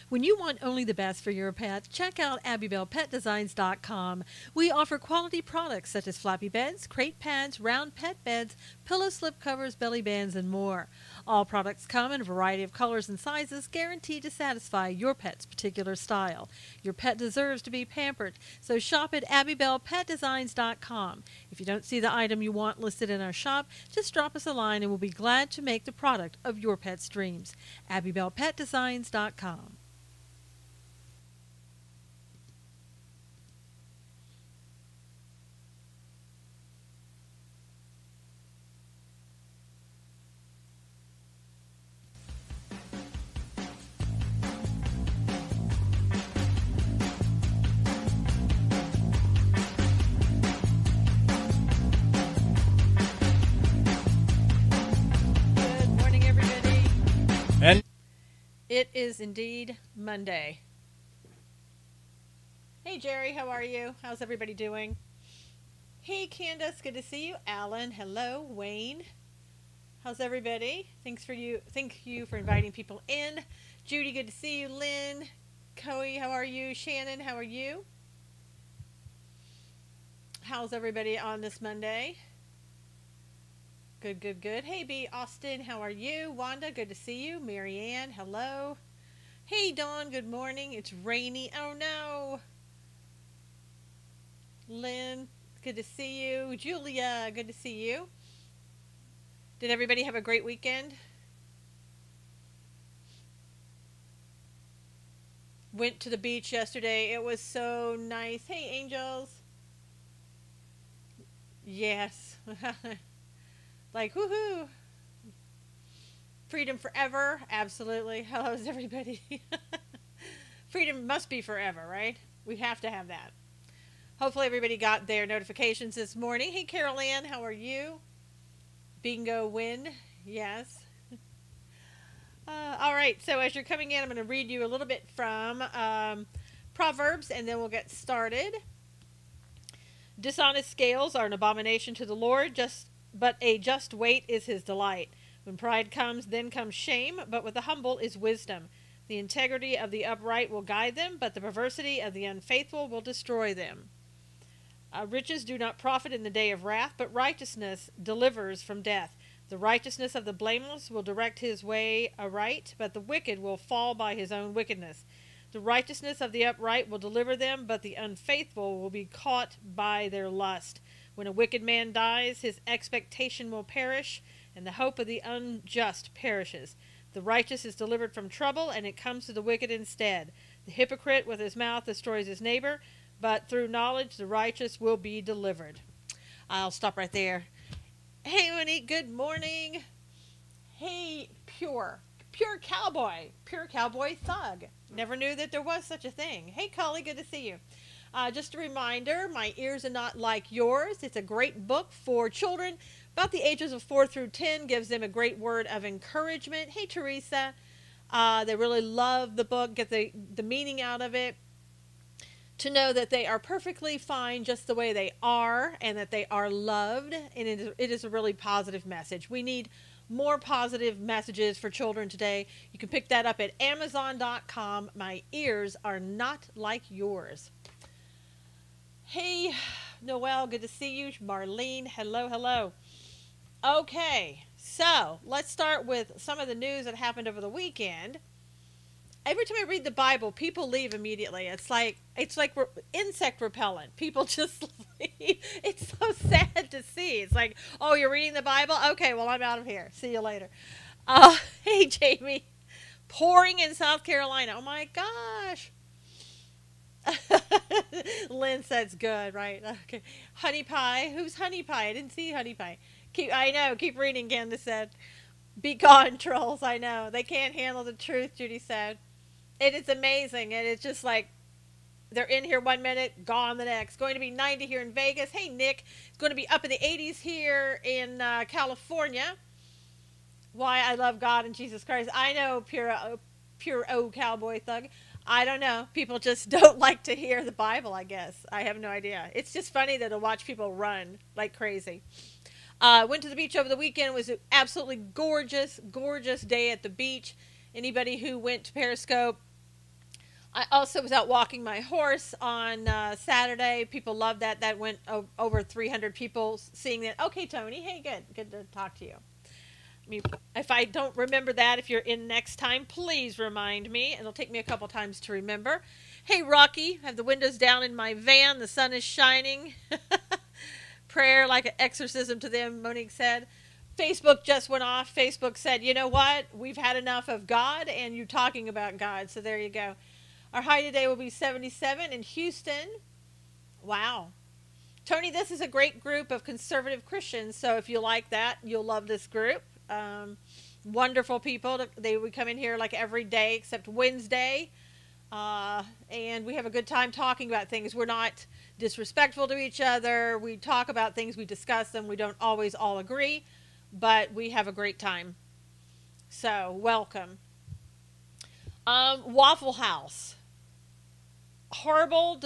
When you want only the best for your pet, check out AbbybellPetDesigns.com. We offer quality products such as floppy beds, crate pads, round pet beds, pillow slip covers, belly bands, and more. All products come in a variety of colors and sizes, guaranteed to satisfy your pet's particular style. Your pet deserves to be pampered, so shop at AbbybellPetDesigns.com. If you don't see the item you want listed in our shop, just drop us a line and we'll be glad to make the product of your pet's dreams. AbbybellPetDesigns.com. Good morning, everybody. And It is indeed Monday. Hey, Jerry, how are you? How's everybody doing? Hey, Candace, good to see you. Alan, hello. Wayne, how's everybody? Thank you for inviting people in. Judy, good to see you. Lynn, Coey, how are you? Shannon, how are you? How's everybody on this Monday? Good, good, good. Hey, B. Austin, how are you? Wanda, good to see you. Marianne, hello. Hey, Dawn, good morning. It's rainy. Oh, no. Lynn, good to see you. Julia, good to see you. Did everybody have a great weekend? Went to the beach yesterday. It was so nice. Hey, angels. Yes. Like, woohoo. Freedom forever. Absolutely. How's everybody? Freedom must be forever, right? We have to have that. Hopefully everybody got their notifications this morning. Hey, Carol Ann, how are you? Bingo win. Yes. All right. So as you're coming in, I'm going to read you a little bit from Proverbs, and then we'll get started. Dishonest scales are an abomination to the Lord, but a just weight is his delight. When pride comes, then comes shame, but with the humble is wisdom. The integrity of the upright will guide them, but the perversity of the unfaithful will destroy them. Riches do not profit in the day of wrath, but righteousness delivers from death. The righteousness of the blameless will direct his way aright, but the wicked will fall by his own wickedness. The righteousness of the upright will deliver them, but the unfaithful will be caught by their lust. When a wicked man dies, his expectation will perish, and the hope of the unjust perishes. The righteous is delivered from trouble, and it comes to the wicked instead. The hypocrite with his mouth destroys his neighbor, but through knowledge the righteous will be delivered. I'll stop right there. Hey, Winnie, good morning. Hey, pure cowboy thug. Never knew that there was such a thing. Hey, Cully, good to see you. Just a reminder, My Ears Are Not Like Yours. It's a great book for children about the ages of 4 through 10. Gives them a great word of encouragement. Hey, Teresa. They really love the book, get the meaning out of it. To know that they are perfectly fine just the way they are, and that they are loved. And it is a really positive message. We need more positive messages for children today. You can pick that up at Amazon.com. My Ears Are Not Like Yours. Hey, Noelle, good to see you. Marlene, hello, hello. Okay, so let's start with some of the news that happened over the weekend. Every time I read the Bible, people leave immediately. It's like insect repellent. People just leave. It's so sad to see. It's like, oh, you're reading the Bible? Okay, well, I'm out of here. See you later. Hey, Jamie. Pouring in South Carolina. Oh, my gosh. Lynn says good, right? Okay. Honey Pie. Who's Honey Pie? I didn't see Honey Pie. I know. Keep reading, Candace said. Be gone, trolls. I know. They can't handle the truth, Judy said. It is amazing, and it's just like they're in here 1 minute, gone the next. Going to be 90 here in Vegas. Hey, Nick. It's going to be up in the 80s here in California. Why I love God and Jesus Christ. I know, pure cowboy thug. I don't know. People just don't like to hear the Bible, I guess. I have no idea. It's just funny that to watch people run like crazy. Went to the beach over the weekend. It was an absolutely gorgeous, gorgeous day at the beach. Anybody who went to Periscope I also was out walking my horse on Saturday. People loved that. That went over 300 people seeing that. Okay, Tony. Hey, good to talk to you. I mean, if I don't remember that, if you're in next time, please remind me. It'll take me a couple times to remember. Hey, Rocky, I have the windows down in my van. The sun is shining. Prayer like an exorcism to them, Monique said. Facebook just went off. Facebook said, you know what? We've had enough of God and you talking about God. So there you go. Our high today will be 77 in Houston. Wow. Tony, this is a great group of conservative Christians. So if you like that, you'll love this group. Wonderful people. They would come in here like every day except Wednesday. And we have a good time talking about things. We're not disrespectful to each other. We talk about things. We discuss them. We don't always all agree, but we have a great time. So welcome. Waffle House. Horrible,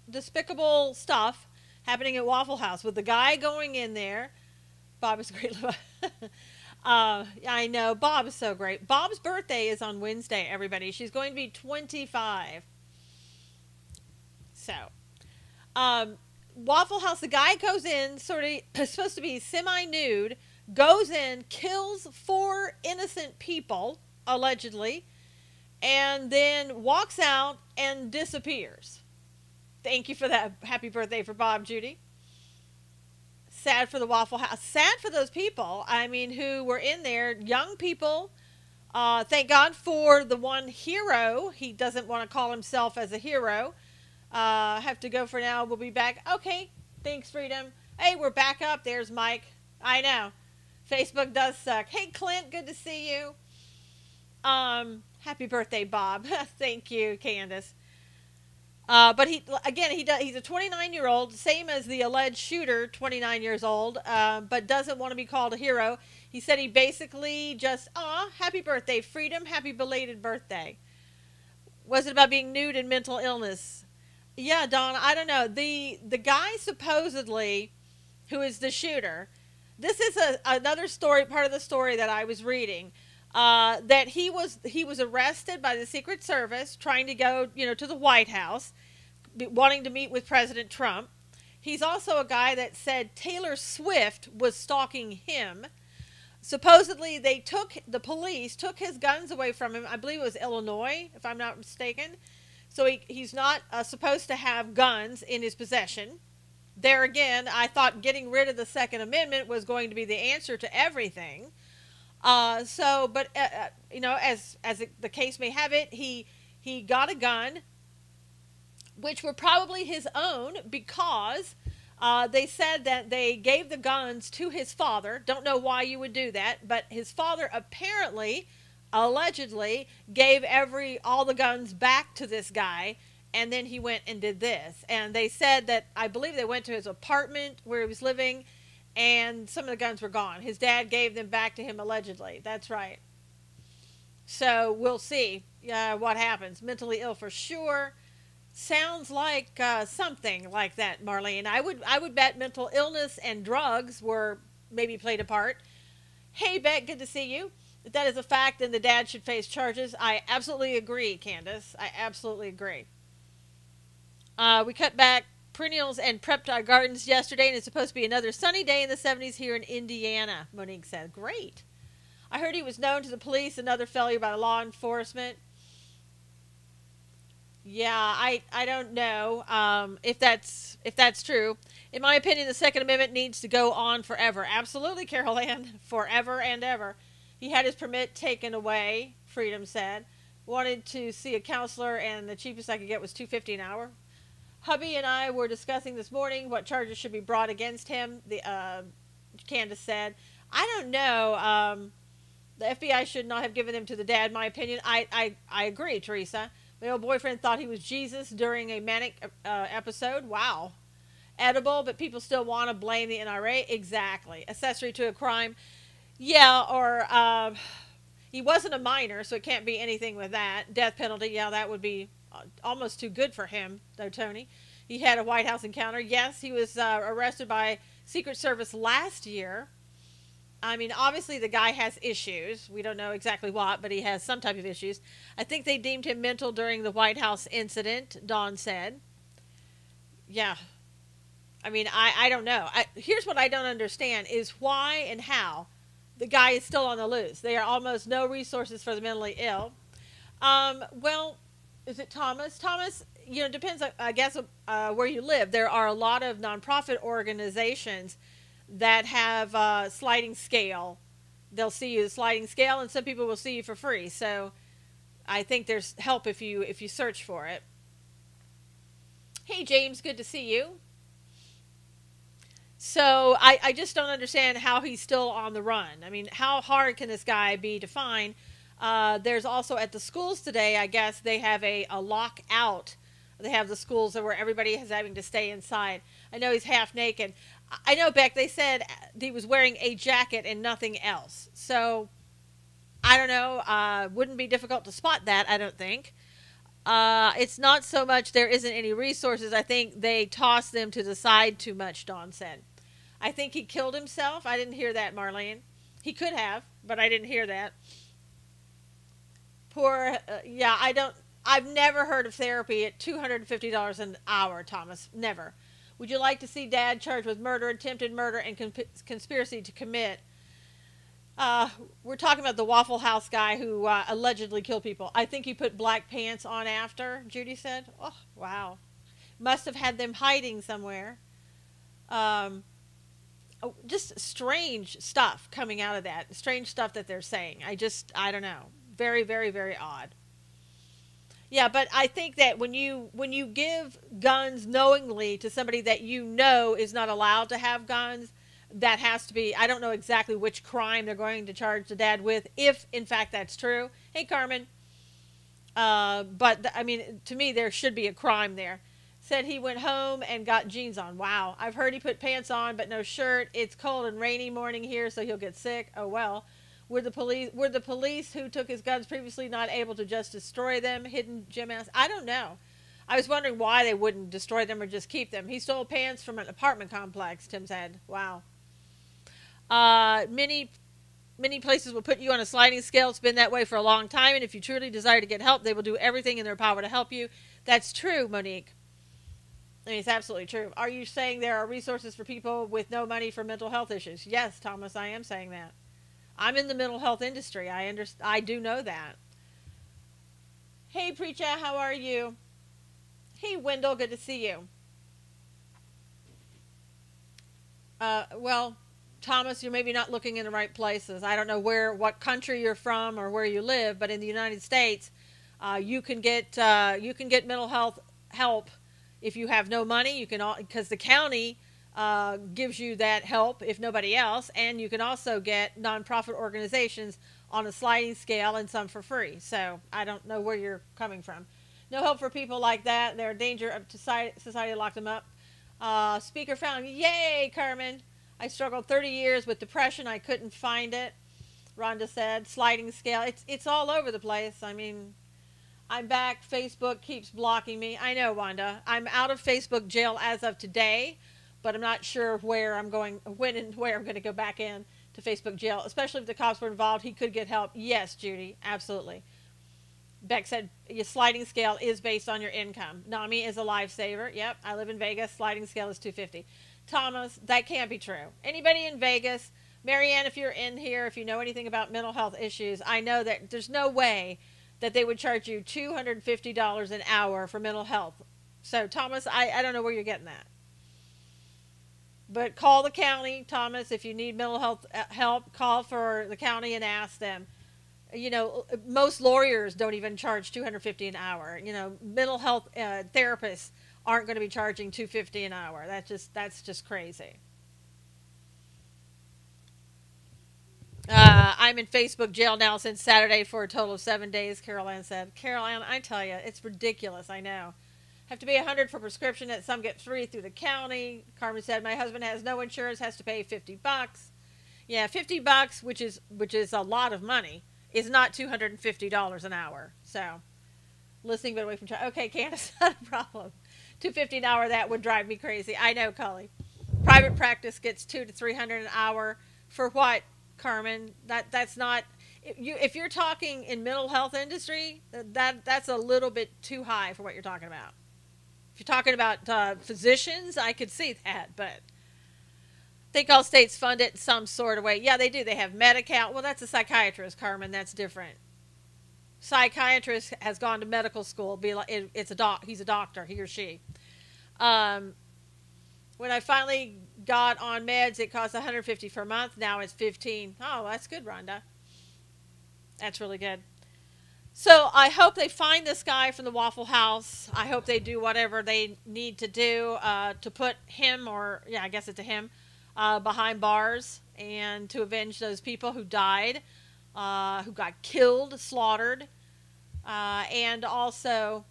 despicable stuff happening at Waffle House with the guy going in there. Bob is great. I know. Bob is so great. Bob's birthday is on Wednesday, everybody. She's going to be 25. So, Waffle House, the guy goes in, sort of supposed to be semi-nude, goes in, kills 4 innocent people, allegedly, and then walks out and disappears. Thank you for that. Happy birthday for Bob, Judy. Sad for the Waffle House. Sad for those people, I mean, who were in there, young people. Thank God for the one hero. He doesn't want to call himself as a hero. Have to go for now. We'll be back. Okay, thanks, Freedom. Hey, we're back up. There's Mike. I know. Facebook does suck. Hey, Clint, good to see you. Happy birthday, Bob. Thank you, Candace. But he's a 29-year-old, same as the alleged shooter, 29 years old, but doesn't want to be called a hero. He said he basically just, happy birthday, Freedom, happy belated birthday. Was it about being nude and mental illness? Yeah, Don, I don't know. The guy supposedly, who is the shooter, this is another story, part of the story that I was reading, that he was arrested by the Secret Service trying to go, to the White House, wanting to meet with President Trump. He's also a guy that said Taylor Swift was stalking him. Supposedly the police took his guns away from him. I believe it was Illinois, if I'm not mistaken. So he's not supposed to have guns in his possession. There again, I thought getting rid of the Second Amendment was going to be the answer to everything. As the case may have it, he got a gun, which were probably his own, because they said that they gave the guns to his father. Don't know why you would do that, but his father apparently, allegedly, gave all the guns back to this guy, and then he went and did this. And they said that, I believe they went to his apartment where he was living, and some of the guns were gone. His dad gave them back to him, allegedly. That's right. So we'll see what happens. Mentally ill for sure. Sounds like something like that, Marlene. I would bet mental illness and drugs were maybe played a part. Hey, Beck, good to see you. If that is a fact, then the dad should face charges. I absolutely agree, Candace. I absolutely agree. We cut back perennials and prepped our gardens yesterday, and it's supposed to be another sunny day in the 70s here in Indiana, Monique said. Great. I heard he was known to the police, another failure by law enforcement. Yeah, I don't know if that's true. In my opinion, the Second Amendment needs to go on forever. Absolutely, Carol Ann, forever and ever. He had his permit taken away, Freedom said. Wanted to see a counselor, and the cheapest I could get was $2.50 an hour. Hubby and I were discussing this morning what charges should be brought against him. Candace said, I don't know. The FBI should not have given them to the dad, in my opinion. I agree, Teresa. My old boyfriend thought he was Jesus during a manic episode. Wow. Edible, but people still want to blame the NRA. Exactly. Accessory to a crime. Yeah, or he wasn't a minor, so it can't be anything with that. Death penalty, yeah, that would be almost too good for him, though, Tony. He had a White House encounter. Yes, he was arrested by Secret Service last year. I mean, obviously the guy has issues. We don't know exactly what, but he has some type of issues. I think they deemed him mental during the White House incident, Dawn said. Yeah. I mean, I don't know. Here's what I don't understand is why and how the guy is still on the loose. There are almost no resources for the mentally ill. Well, is it Thomas? Thomas, depends, I guess, where you live. There are a lot of nonprofit organizations that have a sliding scale. They'll see you the sliding scale, and some people will see you for free. So I think there's help if you search for it. Hey, James, good to see you. So I just don't understand how he's still on the run. I mean, how hard can this guy be to find? There's also at the schools today, I guess, they have a lockout. They have the schools where everybody is having to stay inside. I know he's half naked. I know, Beck, they said he was wearing a jacket and nothing else. So, I don't know. Wouldn't be difficult to spot that, I don't think. It's not so much there isn't any resources. I think they toss them to the side too much, Dawn said. I think he killed himself. I didn't hear that, Marlene. He could have, but I didn't hear that. Poor, yeah, I've never heard of therapy at $250 an hour, Thomas. Never. Would you like to see Dad charged with murder, attempted murder, and conspiracy to commit? We're talking about the Waffle House guy who allegedly killed people. I think he put black pants on after, Judy said. Oh, wow. Must have had them hiding somewhere. Just strange stuff coming out of that. Strange stuff that they're saying. I don't know. Very, very, very odd. Yeah, but I think that when you give guns knowingly to somebody that you know is not allowed to have guns, that has to be, I don't know exactly which crime they're going to charge the dad with, if in fact that's true. Hey, Carmen. I mean, to me, there should be a crime there. Said he went home and got jeans on. Wow. I've heard he put pants on, but no shirt. It's cold and rainy morning here, so he'll get sick. Oh, well. Were the police who took his guns previously not able to just destroy them? Hidden Jim asked. I don't know. I was wondering why they wouldn't destroy them or just keep them. He stole pants from an apartment complex, Tim said. Wow. Many places will put you on a sliding scale. It's been that way for a long time, and if you truly desire to get help, they will do everything in their power to help you. That's true, Monique. I mean, it's absolutely true. Are you saying there are resources for people with no money for mental health issues? Yes, Thomas, I am saying that. I'm in the mental health industry. I do know that. Hey, Preacher, how are you? Hey, Wendell, good to see you. Well, Thomas, you're maybe not looking in the right places. I don't know what country you're from or where you live, but in the United States, you can get mental health help if you have no money. You can, because the county gives you that help if nobody else, and you can also get nonprofit organizations on a sliding scale and some for free. So I don't know where you're coming from. No help for people like that. They're a danger of society locked them up. Speaker found. Yay, Carmen. I struggled 30 years with depression. I couldn't find it. Rhonda said. Sliding scale. It's all over the place. I mean, I'm back. Facebook keeps blocking me. I know, Wanda. I'm out of Facebook jail as of today, but I'm not sure where I'm going, when and where I'm going to go back in to Facebook jail, especially if the cops were involved. He could get help. Yes, Judy, absolutely. Beck said, your sliding scale is based on your income. NAMI is a lifesaver. Yep, I live in Vegas. Sliding scale is $250. Thomas, that can't be true. Anybody in Vegas, Marianne, if you're in here, if you know anything about mental health issues, I know that there's no way that they would charge you $250 an hour for mental health. So, Thomas, I don't know where you're getting that. But call the county, Thomas, if you need mental health help, call for the county and ask them. You know, most lawyers don't even charge $250 an hour. You know, mental health therapists aren't going to be charging $250 an hour. That's just crazy. I'm in Facebook jail now since Saturday for a total of 7 days, Carol Ann said. Carol Ann, I tell you, it's ridiculous, I know. Have to pay $100 for prescription that some get free through the county. Carmen said, my husband has no insurance, has to pay $50. Yeah, $50, which is a lot of money, is not $250 an hour. So, listening but away from child. Okay, Candace, not a problem. $250 an hour, that would drive me crazy. I know, Cully. Private practice gets $200 to $300 an hour for what? Carmen. That's not, if you're talking in mental health industry, that's a little bit too high for what you're talking about. If you're talking about physicians, I could see that, but I think all states fund it in some sort of way. Yeah, they do. They have Medi-Cal. Well, that's a psychiatrist, Carmen. That's different. Psychiatrist has gone to medical school. He's a doctor, he or she. When I finally got on meds, it cost $150 per month. Now it's $15. Oh, that's good, Rhonda. That's really good. So I hope they find this guy from the Waffle House. I hope they do whatever they need to do to put him, or yeah, I guess it's a him, behind bars, and to avenge those people who died, who got killed, slaughtered, and also,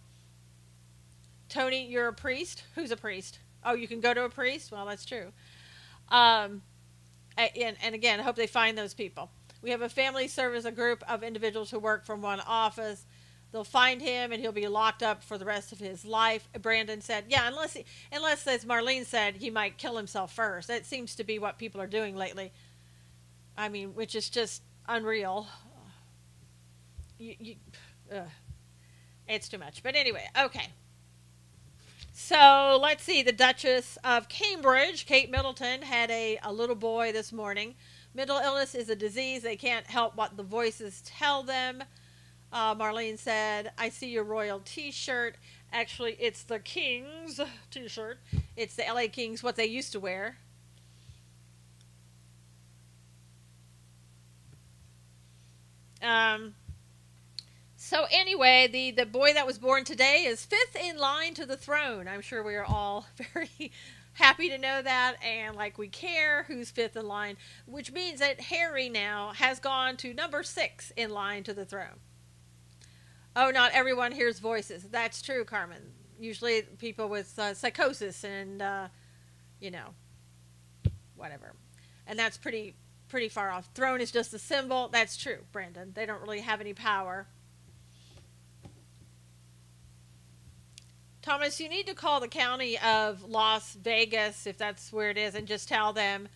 Tony, you're a priest. Who's a priest? Oh, you can go to a priest? Well, that's true. And again, I hope they find those people. We have a family serve a group of individuals who work from one office. They'll find him, and he'll be locked up for the rest of his life. Brandon said, yeah, unless, as Marlene said, he might kill himself first. That seems to be what people are doing lately. I mean, which is just unreal. It's too much. But anyway, okay. So let's see. The Duchess of Cambridge, Kate Middleton, had a little boy this morning. Mental illness is a disease. They can't help what the voices tell them. Marlene said, I see your royal t-shirt. Actually, it's the Kings t-shirt. It's the LA Kings, what they used to wear. So anyway, the boy that was born today is 5th in line to the throne. I'm sure we are all very happy to know that, and like we care who's 5th in line, which means that Harry now has gone to number 6 in line to the throne. Oh, not everyone hears voices. That's true, Carmen. Usually people with psychosis and, whatever. And that's pretty far off. Throne is just a symbol. That's true, Brandon. They don't really have any power. Thomas, you need to call the county of Las Vegas, if that's where it is, and just tell them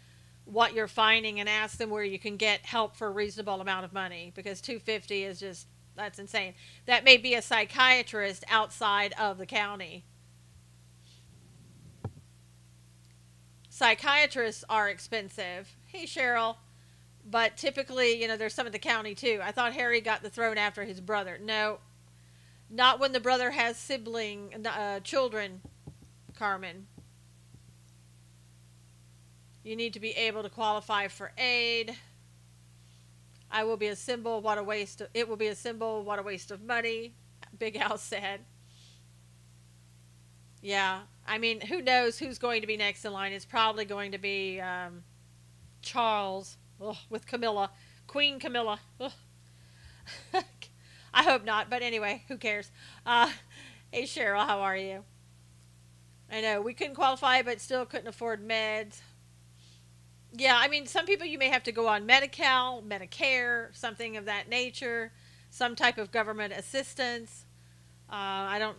what you're finding and ask them where you can get help for a reasonable amount of money, because $250 is just, that's insane. That may be a psychiatrist outside of the county. Psychiatrists are expensive. Hey, Cheryl. But typically, there's some at the county too. I thought Harry got the throne after his brother. No. Not when the brother has children, Carmen. You need to be able to qualify for aid. I will be a symbol. What a waste. It will be a symbol. What a waste of money. Big Al said. Yeah. I mean, who knows who's going to be next in line? It's probably going to be Charles with Camilla. Queen Camilla. I hope not, but anyway, who cares? Hey, Cheryl, how are you? I know, we couldn't qualify, but still couldn't afford meds. Yeah, I mean, some people you may have to go on Medi-Cal, Medicare, something of that nature, some type of government assistance. I don't,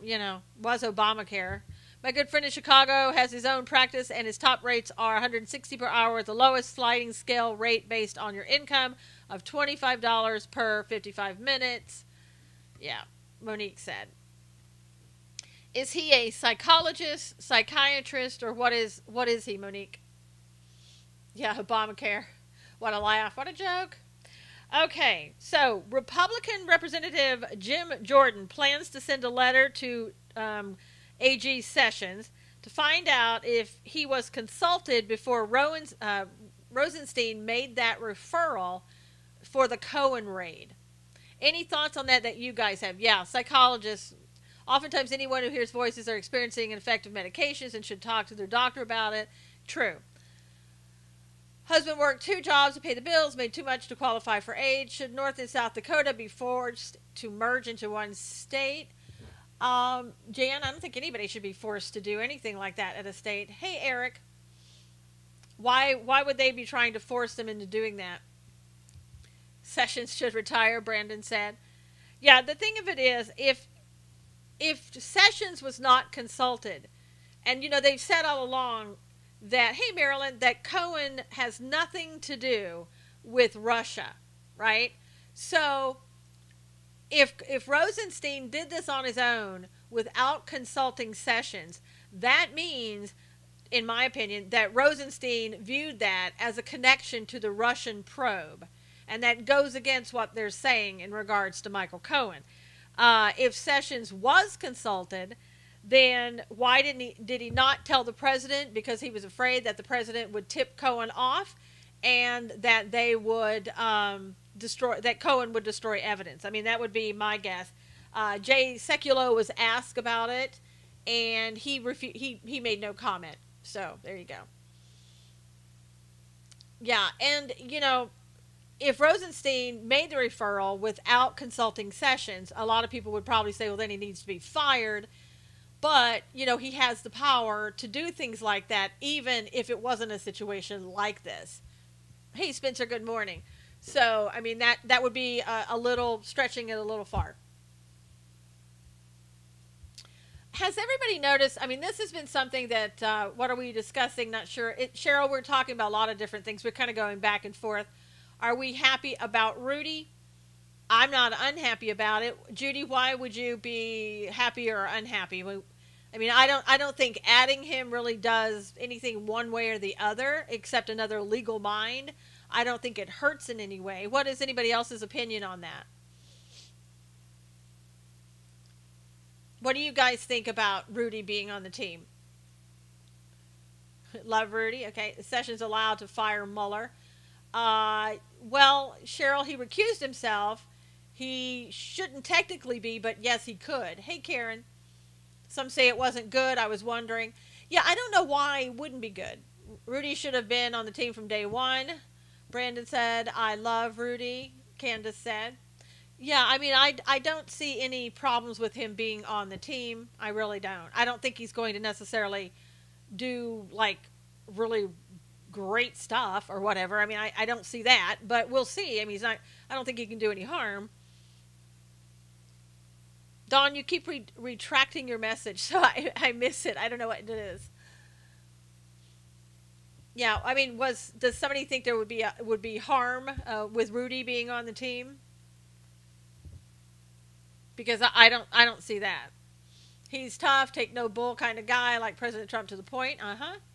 was Obamacare. My good friend in Chicago has his own practice, and his top rates are $160 per hour, the lowest sliding scale rate based on your income of $25 per 55 minutes. Yeah, Monique said. Is he a psychologist, psychiatrist, or what is he, Monique? Yeah, Obamacare. What a laugh. What a joke. Okay, so Republican Representative Jim Jordan plans to send a letter to AG Sessions to find out if he was consulted before Rosenstein made that referral for the Cohen raid. Any thoughts on that you guys have? Yeah, psychologists, oftentimes anyone who hears voices are experiencing ineffective medications and should talk to their doctor about it. True. Husband worked 2 jobs to pay the bills, made too much to qualify for aid. Should North and South Dakota be forced to merge into one state? Jan, I don't think anybody should be forced to do anything like that at a state. Hey, Eric. Why would they be trying to force them into doing that? Sessions should retire, Brandon said. Yeah, the thing of it is, if Sessions was not consulted, and they've said all along that, hey, Maryland, that Cohen has nothing to do with Russia, right? So if Rosenstein did this on his own without consulting Sessions, that means, in my opinion, that Rosenstein viewed that as a connection to the Russian probe. And that goes against what they're saying in regards to Michael Cohen. If Sessions was consulted, then why did he not tell the president? Because he was afraid that the president would tip Cohen off, and that they would that Cohen would destroy evidence. I mean, that would be my guess. Jay Sekulow was asked about it, and he made no comment. So there you go. Yeah, and if Rosenstein made the referral without consulting Sessions, a lot of people would probably say, well, then he needs to be fired. But, he has the power to do things like that, even if it wasn't a situation like this. Hey, Spencer, good morning. So, I mean, that would be a little stretching it a little far. Has everybody noticed? I mean, this has been something that, what are we discussing? Not sure. Cheryl, we're talking about a lot of different things. We're kind of going back and forth. Are we happy about Rudy? I'm not unhappy about it. Judy, why would you be happy or unhappy? I mean, I don't think adding him really does anything one way or the other, except another legal mind. I don't think it hurts in any way. What is anybody else's opinion on that? What do you guys think about Rudy being on the team? Love Rudy. Okay. Sessions allowed to fire Mueller. Well, Cheryl, he recused himself. He shouldn't technically be, but yes, he could. Hey, Karen. Some say it wasn't good. I was wondering. Yeah, I don't know why it wouldn't be good. Rudy should have been on the team from day one. Brandon said, I love Rudy. Candace said. Yeah, I mean, I don't see any problems with him being on the team. I really don't. I don't think he's going to necessarily do, like, really great stuff or whatever. I mean, I don't see that, but we'll see. I mean, I don't think he can do any harm. Dawn, you keep retracting your message, so I miss it. I don't know what it is. Yeah, I mean, does somebody think there would be harm with Rudy being on the team? Because I don't see that. He's tough, take no bull kind of guy, like President Trump to the point.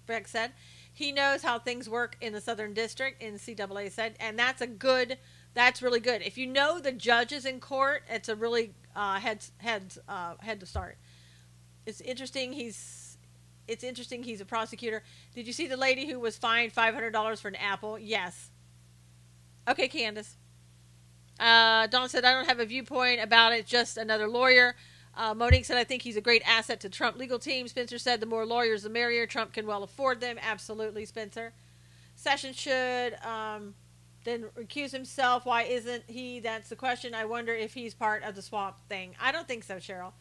Beck said. He knows how things work in the Southern District, NCAA said, and that's really good. If you know the judges in court, it's a really head to start. It's interesting he's a prosecutor. Did you see the lady who was fined $500 for an apple? Yes. Okay, Candace. Dawn said, I don't have a viewpoint about it, just another lawyer. Monique said, I think he's a great asset to Trump legal team. Spencer said, the more lawyers, the merrier. Trump can well afford them. Absolutely, Spencer. Sessions should then recuse himself. Why isn't he? That's the question. I wonder if he's part of the swamp thing. I don't think so, Cheryl.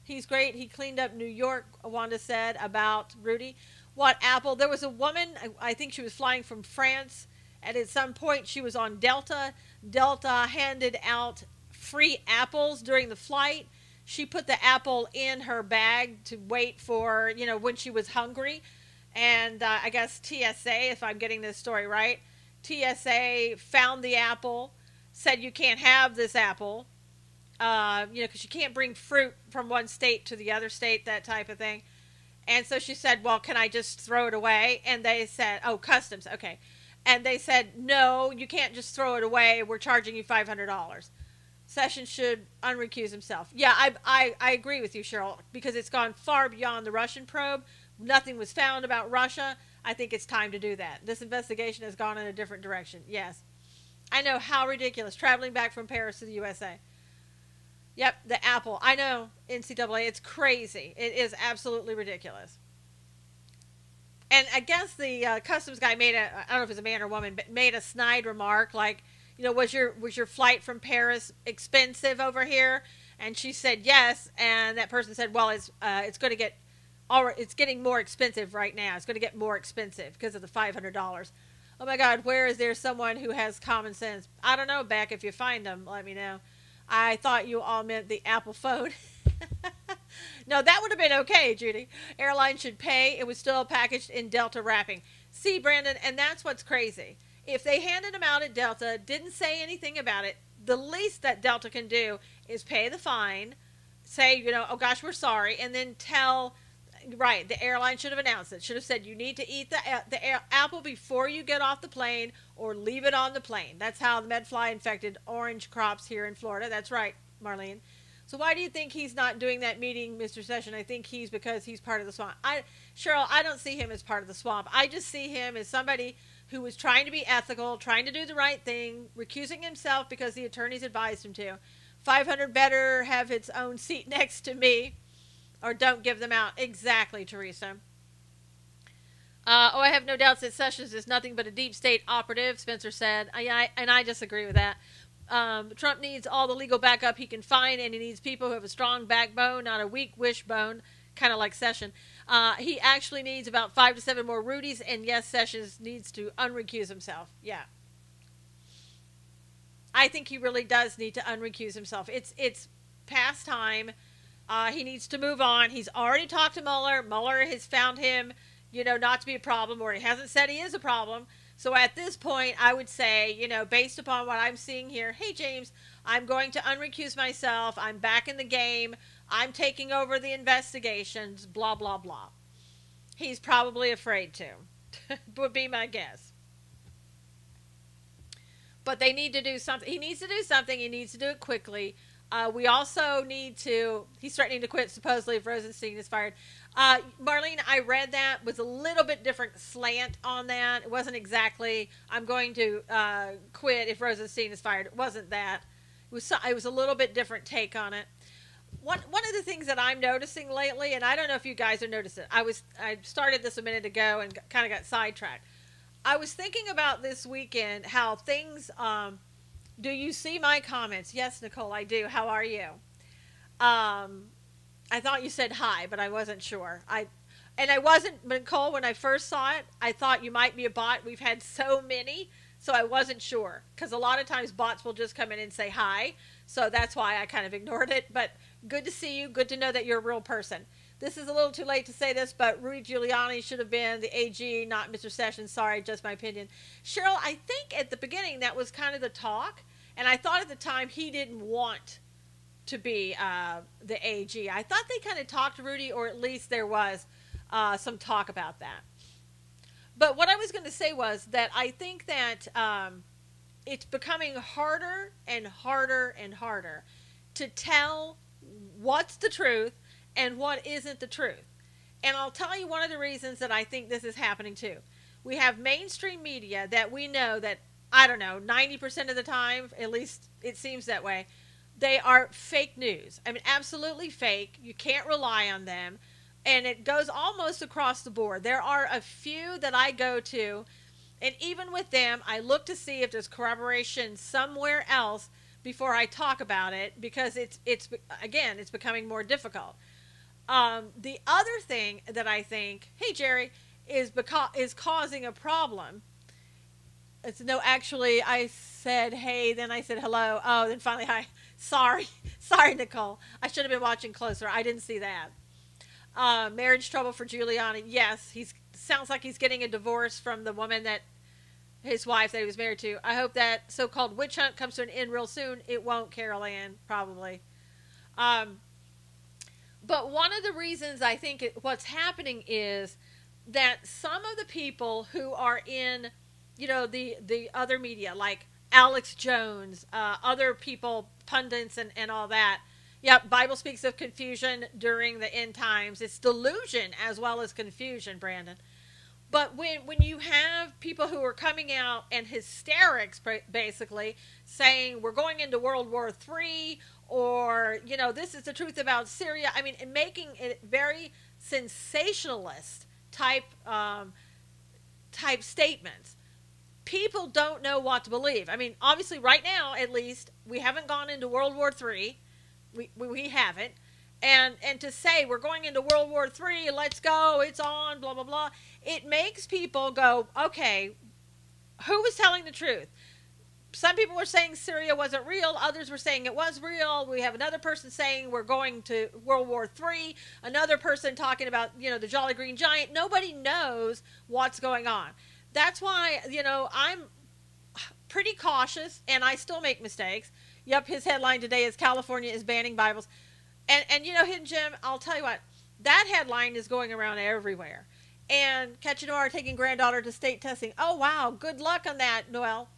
He's great. He cleaned up New York, Wanda said about Rudy. What, Apple? There was a woman, I think she was flying from France, and at some point she was on Delta. Delta handed out free apples during the flight. She put the apple in her bag to wait for, when she was hungry. And I guess TSA, if I'm getting this story right, TSA found the apple, said you can't have this apple, because you can't bring fruit from one state to the other state, that type of thing. And so she said, well, can I just throw it away? And they said, oh, customs, okay. And they said, no, you can't just throw it away. We're charging you $500. Sessions should unrecuse himself. Yeah, I agree with you, Cheryl, because it's gone far beyond the Russian probe. Nothing was found about Russia. I think it's time to do that. This investigation has gone in a different direction. Yes. I know, how ridiculous. Traveling back from Paris to the USA. Yep, the apple. I know, NCAA, it's crazy. It is absolutely ridiculous. And I guess the customs guy made I don't know if it's a man or woman, but made a snide remark like, was your flight from Paris expensive over here? And she said yes, and that person said, well, it's going to get, it's getting more expensive right now. It's going to get more expensive because of the $500. Oh my God, where is there someone who has common sense? I don't know, Beck. If you find them, let me know. I thought you all meant the Apple phone. No, that would have been okay, Judy. Airline should pay. It was still packaged in Delta wrapping. See, Brandon, and that's what's crazy. If they handed him out at Delta, didn't say anything about it, the least that Delta can do is pay the fine, say, oh gosh, we're sorry, and then tell, right, the airline should have announced it. Should have said, you need to eat the apple before you get off the plane or leave it on the plane. That's how the medfly infected orange crops here in Florida. That's right, Marlene. So why do you think he's not doing that meeting, Mr. Session? I think because he's part of the swamp. Cheryl, I don't see him as part of the swamp. I just see him as somebody who was trying to be ethical, trying to do the right thing, recusing himself because the attorneys advised him to. 500 better have its own seat next to me, or don't give them out. Exactly, Teresa. I have no doubts that Sessions is nothing but a deep state operative, Spencer said. And I disagree with that. Trump needs all the legal backup he can find, and he needs people who have a strong backbone, not a weak wishbone, kind of like Sessions. He actually needs about 5 to 7 more Rudies, and yes, Sessions needs to unrecuse himself. Yeah. I think he really does need to unrecuse himself. It's past time. He needs to move on. He's already talked to Mueller. Mueller has found him, not to be a problem, or he hasn't said he is a problem. So at this point, I would say, based upon what I'm seeing here, hey, James, I'm going to unrecuse myself. I'm back in the game. I'm taking over the investigations, blah, blah, blah. He's probably afraid to, would be my guess. But they need to do something. He needs to do something. He needs to do it quickly. We also need to, he's threatening to quit supposedly if Rosenstein is fired. Marlene, I read that with a little bit different slant on that. It wasn't I'm going to quit if Rosenstein is fired. It wasn't that. It was a little bit different take on it. One of the things that I'm noticing lately, and I don't know if you guys are noticing it, I started this a minute ago and kind of got sidetracked. I was thinking about this weekend how things, do you see my comments? Yes, Nicole, I do. How are you? I thought you said hi, but I wasn't sure. I wasn't, Nicole, when I first saw it, I thought you might be a bot. We've had so many, so I wasn't sure. Because a lot of times bots will just come in and say hi. So that's why I kind of ignored it. But good to see you. Good to know that you're a real person. This is a little too late to say this, but Rudy Giuliani should have been the AG, not Mr. Sessions. Sorry, just my opinion. Cheryl, I think at the beginning that was kind of the talk. And I thought at the time he didn't want to be the AG. I thought they kind of talked to Rudy, or at least there was some talk about that. But what I was going to say was that I think that it's becoming harder and harder and harder to tell what's the truth and what isn't the truth. And I'll tell you one of the reasons that I think this is happening too. We have mainstream media that we know that, I don't know, 90% of the time, at least it seems that way, they are fake news. I mean, absolutely fake. You can't rely on them. And it goes almost across the board. There are a few that I go to, and even with them, I look to see if there's corroboration somewhere else before I talk about it, because it's becoming more difficult. The other thing that I think, hey Jerry, is causing a problem. It's no, actually, I said hey, then I said hello. Oh, then finally hi. Sorry, Nicole. I should have been watching closer. I didn't see that. Marriage trouble for Giuliani. Yes, sounds like he's getting a divorce from the woman his wife that he was married to. I hope that so-called witch hunt comes to an end real soon. It won't, Carol Ann, probably. But one of the reasons I think what's happening is that some of the people who are in, the other media, like Alex Jones, other people, pundits and all that. Yep, Bible speaks of confusion during the end times. It's delusion as well as confusion, Brandon. But when you have people who are coming out and hysterics, basically, saying we're going into World War III, or, this is the truth about Syria. I mean, making it very sensationalist type statements. People don't know what to believe. I mean, obviously right now, at least, we haven't gone into World War III. We haven't. And to say we're going into World War III, let's go, it's on, blah, blah, blah. It makes people go, okay, who was telling the truth? Some people were saying Syria wasn't real. Others were saying it was real. We have another person saying we're going to World War III. Another person talking about, the Jolly Green Giant. Nobody knows what's going on. That's why, pretty cautious, and I still make mistakes. Yep, his headline today is California is banning Bibles. And you know, Hidden Gem, I'll tell you what, that headline is going around everywhere. And Catch Noir taking granddaughter to state testing. Oh, wow, good luck on that, Noel.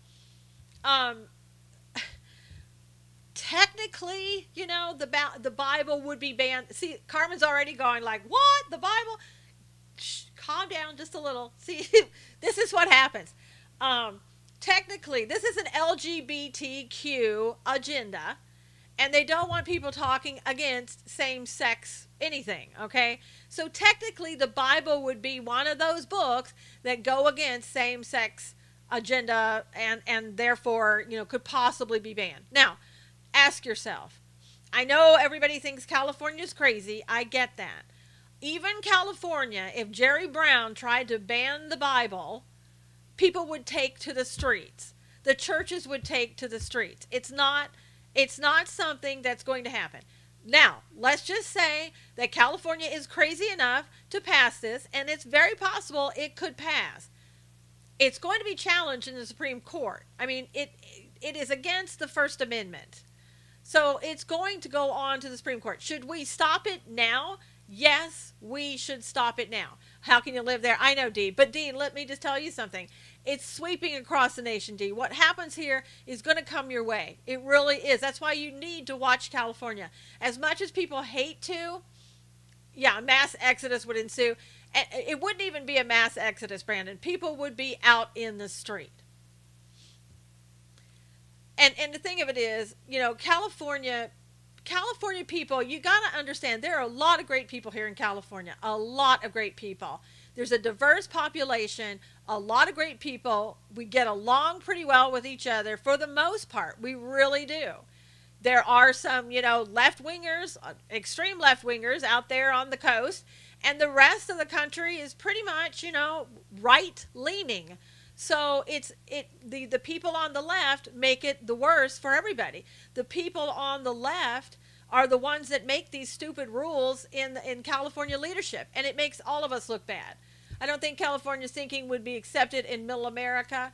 Technically, you know, the Bible would be banned. See, Carmen's already going like, what? The Bible? Shh, calm down just a little. See, this is what happens. Technically, this is an LGBTQ agenda, and they don't want people talking against same-sex anything, okay? So technically, the Bible would be one of those books that go against same-sex agenda and therefore, you know, could possibly be banned. Now, ask yourself. I know everybody thinks California's crazy. I get that. Even California, if Jerry Brown tried to ban the Bible, people would take to the streets. The churches would take to the streets. It's not something that's going to happen. Now, let's just say that California is crazy enough to pass this, and it's very possible it could pass. It's going to be challenged in the Supreme Court. I mean, it is against the First Amendment. So it's going to go on to the Supreme Court. Should we stop it now? Yes, we should stop it now. How can you live there? I know, Dee. But, Dee, let me just tell you something. It's sweeping across the nation, Dee. What happens here is going to come your way. It really is. That's why you need to watch California. As much as people hate to, yeah, mass exodus would ensue. It wouldn't even be a mass exodus, Brandon. People would be out in the street. And the thing of it is, you know, California people, you got to understand, there are a lot of great people here in California. A lot of great people. There's a diverse population, a lot of great people. We get along pretty well with each other for the most part. We really do. There are some, you know, left-wingers, extreme left-wingers out there on the coast, and the rest of the country is pretty much, you know, right-leaning. So the people on the left make it the worst for everybody. The people on the left are the ones that make these stupid rules in California leadership, and it makes all of us look bad. I don't think California's thinking would be accepted in Middle America.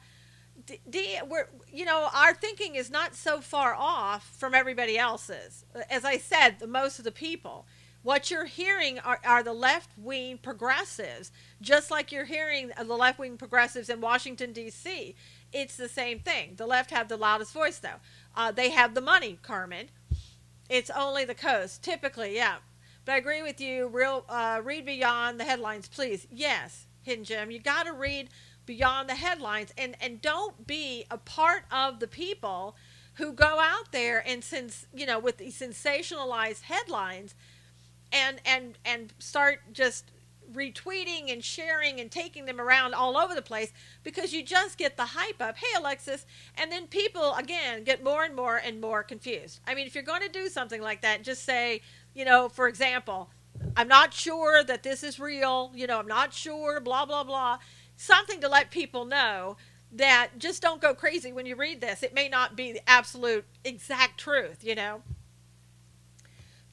You know, our thinking is not so far off from everybody else's. As I said, most of the people. What you're hearing are the left-wing progressives, just like you're hearing the left-wing progressives in Washington, D.C. It's the same thing. The left have the loudest voice, though. They have the money, Carmen. It's only the coast, typically, yeah. But I agree with you. Read beyond the headlines, please. Yes, Hidden Gem, you got to read beyond the headlines, and don't be a part of the people who go out there and, you know, with these sensationalized headlines, and start just retweeting and sharing and taking them around all over the place, because you just get the hype up. Hey, Alexis. And then people, again, get more and more and more confused. I mean, if you're going to do something like that, just say, you know, for example, I'm not sure that this is real. You know, I'm not sure, blah, blah, blah. Something to let people know that just don't go crazy when you read this. It may not be the absolute exact truth, you know.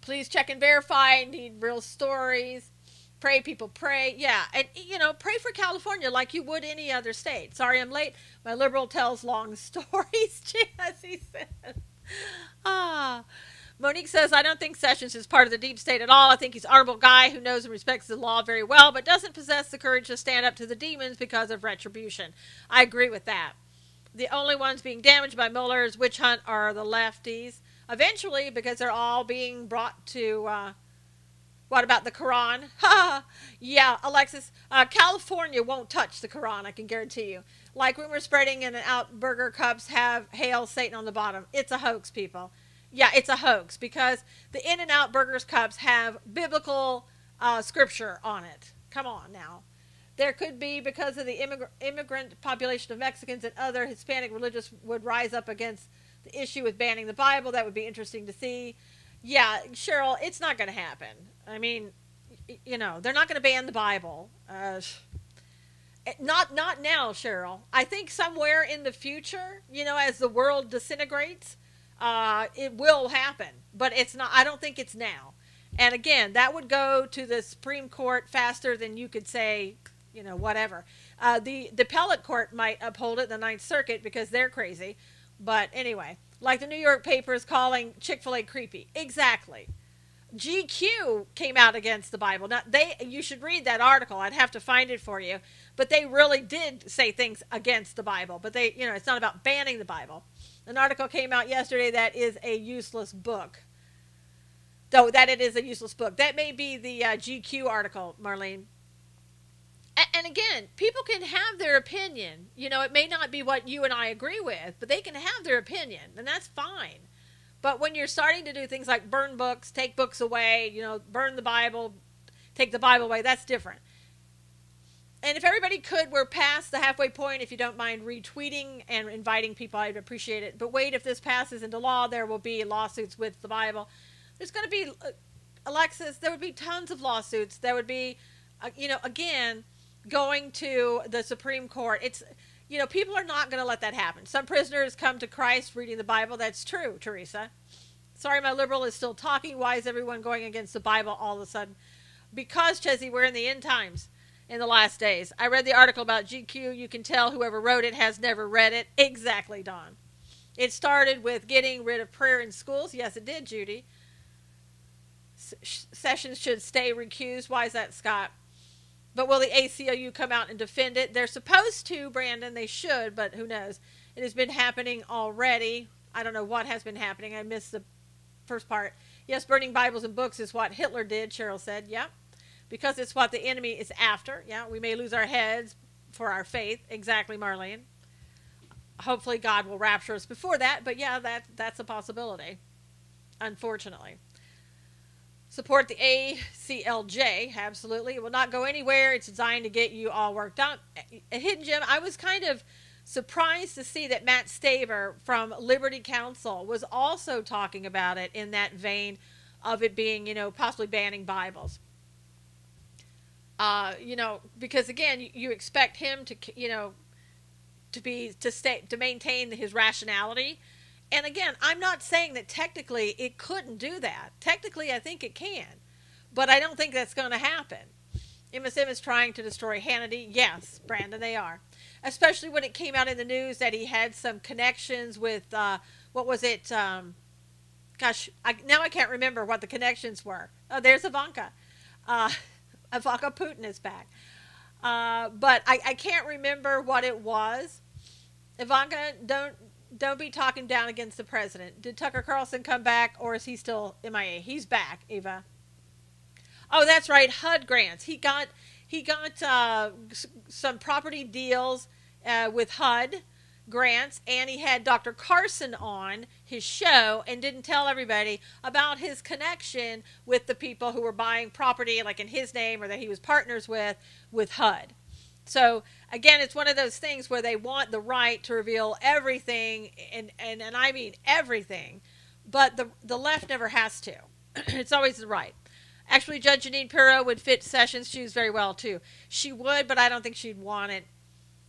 Please check and verify. Need real stories. Pray, people, pray. Yeah, and, you know, pray for California like you would any other state. Sorry I'm late. My liberal tells long stories, Jesse said. Monique says, I don't think Sessions is part of the deep state at all. I think he's an honorable guy who knows and respects the law very well, but doesn't possess the courage to stand up to the demons because of retribution. I agree with that. The only ones being damaged by Mueller's witch hunt are the lefties. Eventually, because they're all being brought to, what about the Quran? Yeah, Alexis, California won't touch the Quran, I can guarantee you. Like when we're spreading in and out burger cups have Hail Satan on the bottom. It's a hoax, people. Yeah, it's a hoax, because the In-N-Out Burgers cups have biblical scripture on it. Come on now. There could be, because of the immigrant population of Mexicans and other Hispanic religious would rise up against the issue with banning the Bible. That would be interesting to see. Yeah, Cheryl, it's not going to happen. I mean, you know, they're not going to ban the Bible. Not now, Cheryl. I think somewhere in the future, you know, as the world disintegrates, it will happen. But it's not. I don't think it's now. And again, that would go to the Supreme Court faster than you could say whatever. The appellate court might uphold it, the Ninth Circuit, because they're crazy. But anyway, like the New York paper is calling Chick-fil-A creepy. Exactly. GQ came out against the Bible. Now, you should read that article. I'd have to find it for you. But they really did say things against the Bible. But it's not about banning the Bible. An article came out yesterday that is a useless book. Though that it is a useless book. That may be the GQ article, Marlene. And again, people can have their opinion. It may not be what you and I agree with, but they can have their opinion, and that's fine. But when you're starting to do things like burn books, take books away, burn the Bible, take the Bible away, that's different. And if everybody could, we're past the halfway point. If you don't mind retweeting and inviting people, I'd appreciate it. But wait, if this passes into law, there will be lawsuits with the Bible. There's going to be, Alexis, there would be tons of lawsuits. There would be, again, going to the Supreme Court. It's, people are not going to let that happen. Some prisoners come to Christ reading the Bible. That's true, Teresa. Sorry, my liberal is still talking. Why is everyone going against the Bible all of a sudden? Because, Chessie, we're in the end times, in the last days. I read the article about GQ. You can tell whoever wrote it has never read it. Exactly, Dawn. It started with getting rid of prayer in schools. Yes, it did, Judy. Sessions should stay recused. Why is that, Scott? But will the ACLU come out and defend it? They're supposed to, Brandon. They should, but who knows? It has been happening already. I don't know what has been happening. I missed the first part. Yes, burning Bibles and books is what Hitler did, Cheryl said. Yeah, because it's what the enemy is after. Yeah, we may lose our heads for our faith. Exactly, Marlene. Hopefully God will rapture us before that, but yeah, that's a possibility, unfortunately. Support the ACLJ, absolutely. It will not go anywhere. It's designed to get you all worked up. A hidden gem, I was kind of surprised to see that Matt Staver from Liberty Counsel was also talking about it in that vein of it being, possibly banning Bibles. Because again, you expect him to, to maintain his rationality. And again, I'm not saying that technically it couldn't do that. Technically, I think it can. But I don't think that's going to happen. MSM is trying to destroy Hannity. Yes, Brandon, they are. Especially when it came out in the news that he had some connections with, what was it? Now I can't remember what the connections were. Oh, there's Ivanka. Ivanka Putin is back. But I can't remember what it was. Ivanka, don't be talking down against the president. Did Tucker Carlson come back, or is he still MIA? He's back, Eva. Oh, that's right, HUD grants. He got some property deals with HUD grants, and he had Dr. Carson on his show and didn't tell everybody about his connection with the people who were buying property, like in his name or that he was partners with HUD. So again, it's one of those things where they want the right to reveal everything, and I mean everything, but the left never has to. It's always the right. Actually, Judge Janine Pirro would fit Sessions' shoes very well too. She would, but I don't think she'd want it.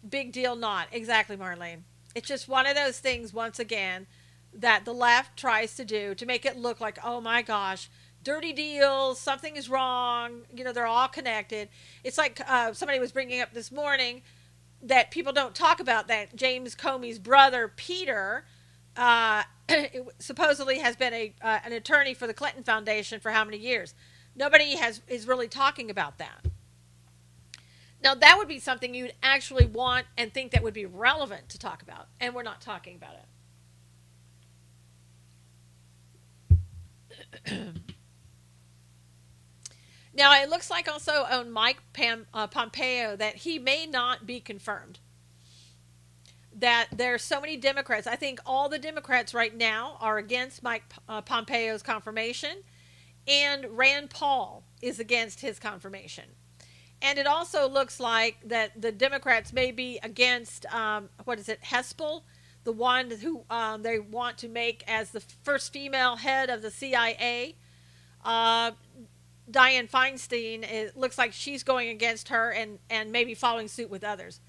Big deal not. Exactly, Marlene. It's just one of those things, once again, that the left tries to do to make it look like, oh my gosh, dirty deals, something is wrong, they're all connected. It's like somebody was bringing up this morning that people don't talk about that James Comey's brother, Peter, supposedly has been an attorney for the Clinton Foundation for how many years? Nobody is really talking about that. Now, that would be something you'd actually want and think that would be relevant to talk about, and we're not talking about it. Now, it looks like also on Mike Pompeo that he may not be confirmed. That there are so many Democrats. I think all the Democrats right now are against Mike Pompeo's confirmation, and Rand Paul is against his confirmation. And it also looks like that the Democrats may be against, Hespel, the one who they want to make as the first female head of the CIA. Dianne Feinstein, it looks like she's going against her and maybe following suit with others.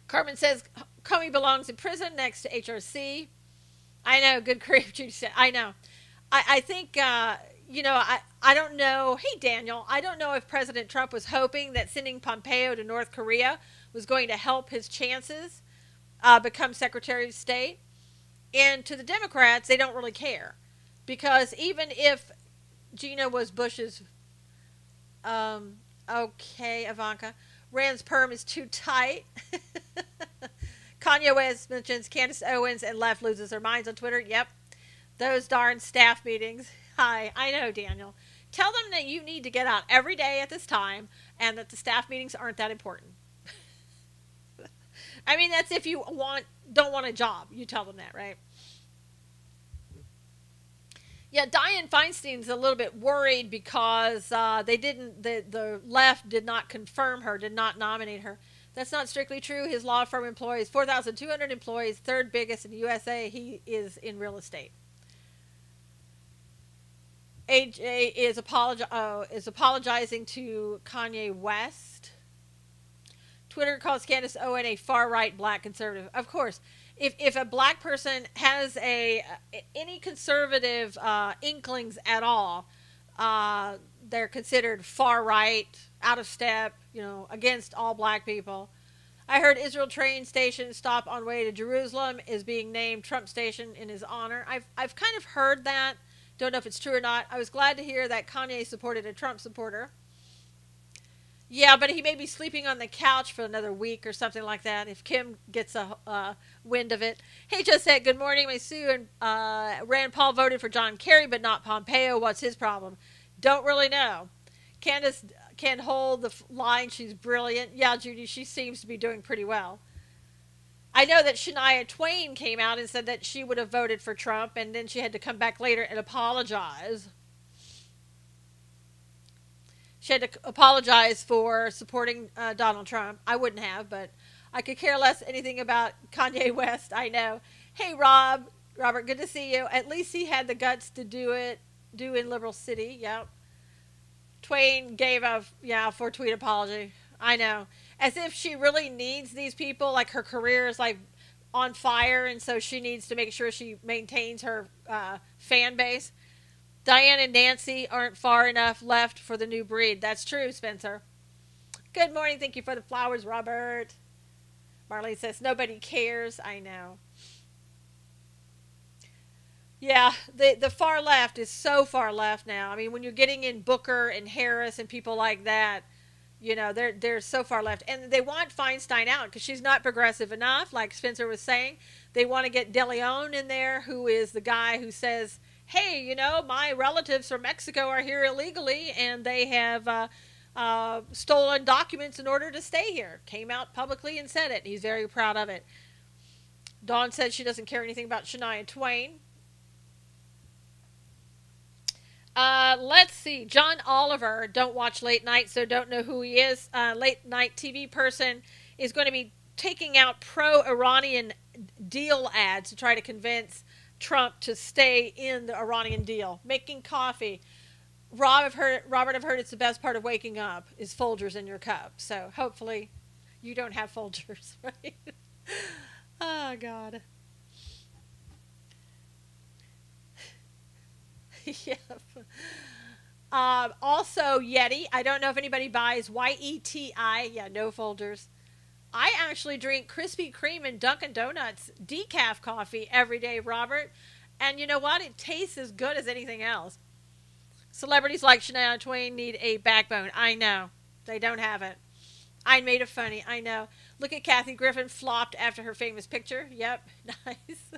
Carmen says Comey belongs in prison next to HRC. I know, good grief, Judy said. I know. I think, I don't know. Hey, Daniel, I don't know if President Trump was hoping that sending Pompeo to North Korea was going to help his chances become Secretary of State. And to the Democrats, they don't really care. Because even if Gina was Bush's, okay, Ivanka, Rand's perm is too tight. Kanye West mentions Candace Owens and left loses her minds on Twitter. Yep. Those darn staff meetings. Hi, I know, Daniel. Tell them that you need to get out every day at this time and that the staff meetings aren't that important. I mean, that's if you don't want a job. You tell them that, right? Yeah, Dianne Feinstein's a little bit worried because the left did not confirm her, did not nominate her. That's not strictly true. His law firm employs 4,200 employees, third biggest in the USA. He is in real estate. AJ is apologizing to Kanye West. Twitter calls Candace Owen a far-right black conservative. Of course, if a black person has any conservative inklings at all, they're considered far-right, out of step, against all black people. I heard Israel train station stop on way to Jerusalem is being named Trump Station in his honor. I've kind of heard that. Don't know if it's true or not. I was glad to hear that Kanye supported a Trump supporter. Yeah, but he may be sleeping on the couch for another week or something like that if Kim gets a wind of it. Hey, just said, good morning, my Sue. And Rand Paul voted for John Kerry, but not Pompeo. What's his problem? Don't really know. Candace can hold the line. She's brilliant. Yeah, Judy, she seems to be doing pretty well. I know that Shania Twain came out and said that she would have voted for Trump, and then she had to come back later and apologize. She had to apologize for supporting Donald Trump. I wouldn't have, but I could care less anything about Kanye West. I know. Hey, Robert, good to see you. At least he had the guts to do in Liberal City. Yep. Twain gave a 4-tweet apology. I know. As if she really needs these people. Like her career is like on fire, and so she needs to make sure she maintains her fan base. Diane and Nancy aren't far enough left for the new breed. That's true, Spencer. Good morning. Thank you for the flowers, Robert. Marlene says, nobody cares. I know. Yeah, the far left is so far left now. I mean, when you're getting in Booker and Harris and people like that, they're so far left. And they want Feinstein out because she's not progressive enough, like Spencer was saying. They want to get De Leon in there, who is the guy who says, hey, my relatives from Mexico are here illegally, and they have stolen documents in order to stay here. Came out publicly and said it. He's very proud of it. Dawn said she doesn't care anything about Shania Twain. Let's see. John Oliver, don't watch late night, so don't know who he is. Late night TV person is going to be taking out pro-Iranian deal ads to try to convince Trump to stay in the Iranian deal. Making coffee. Robert, I've heard it's the best part of waking up is Folgers in your cup. So hopefully you don't have Folgers, right? Oh, God. Yep. Also, Yeti. I don't know if anybody buys YETI. Yeah, no Folgers. I actually drink Krispy Kreme and Dunkin' Donuts decaf coffee every day, Robert. And you know what? It tastes as good as anything else. Celebrities like Shania Twain need a backbone. I know. They don't have it. I made it funny. I know. Look at Kathy Griffin flopped after her famous picture. Yep. Nice.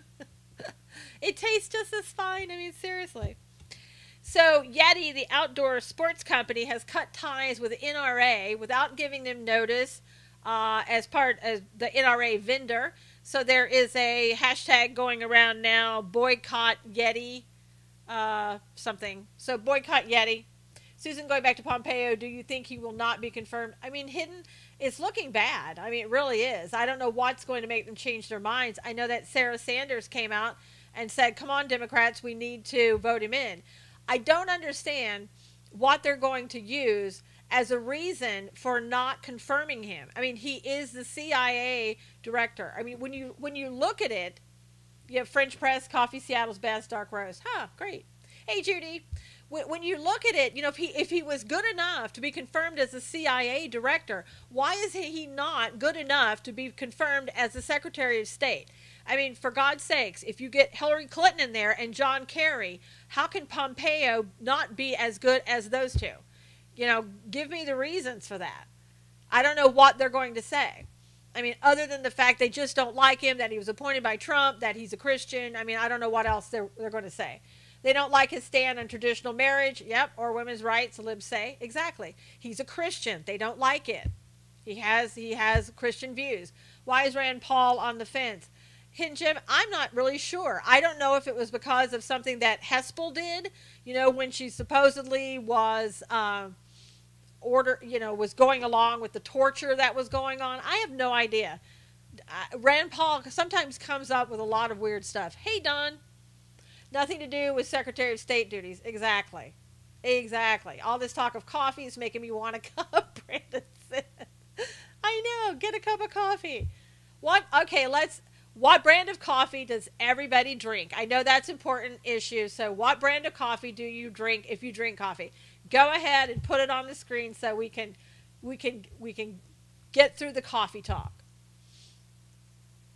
It tastes just as fine. I mean, seriously. So Yeti, the outdoor sports company, has cut ties with the NRA without giving them notice. As part of the NRA vendor. So there is a hashtag going around now, boycott Yeti, something. So boycott Yeti. Susan, going back to Pompeo, do you think he will not be confirmed? I mean, hidden, it's looking bad. I mean, it really is. I don't know what's going to make them change their minds. I know that Sarah Sanders came out and said, come on, Democrats, we need to vote him in. I don't understand what they're going to use as a reason for not confirming him. I mean, he is the CIA director. I mean, when you look at it, you have French press, coffee, Seattle's best, dark roast. Huh, great. Hey, Judy. when you look at it, if he was good enough to be confirmed as a CIA director, why is he not good enough to be confirmed as the Secretary of State? I mean, for God's sakes, if you get Hillary Clinton in there and John Kerry, how can Pompeo not be as good as those two? Give me the reasons for that. I don't know what they're going to say. I mean, other than the fact they just don't like him, that he was appointed by Trump, that he's a Christian. I mean, I don't know what else they're going to say. They don't like his stand on traditional marriage, yep, or women's rights, the libs say. Exactly. He's a Christian. They don't like it. He has Christian views. Why is Rand Paul on the fence? Hidden Jim, I'm not really sure. I don't know if it was because of something that Hespel did, when she supposedly was was going along with the torture that was going on. I have no idea. Rand Paul sometimes comes up with a lot of weird stuff. Hey, Don. Nothing to do with Secretary of State duties. Exactly. All this talk of coffee is making me want a cup, Brandon said. I know. Get a cup of coffee. What brand of coffee does everybody drink? I know that's an important issue. So what brand of coffee do you drink if you drink coffee? Go ahead and put it on the screen so we can get through the coffee talk,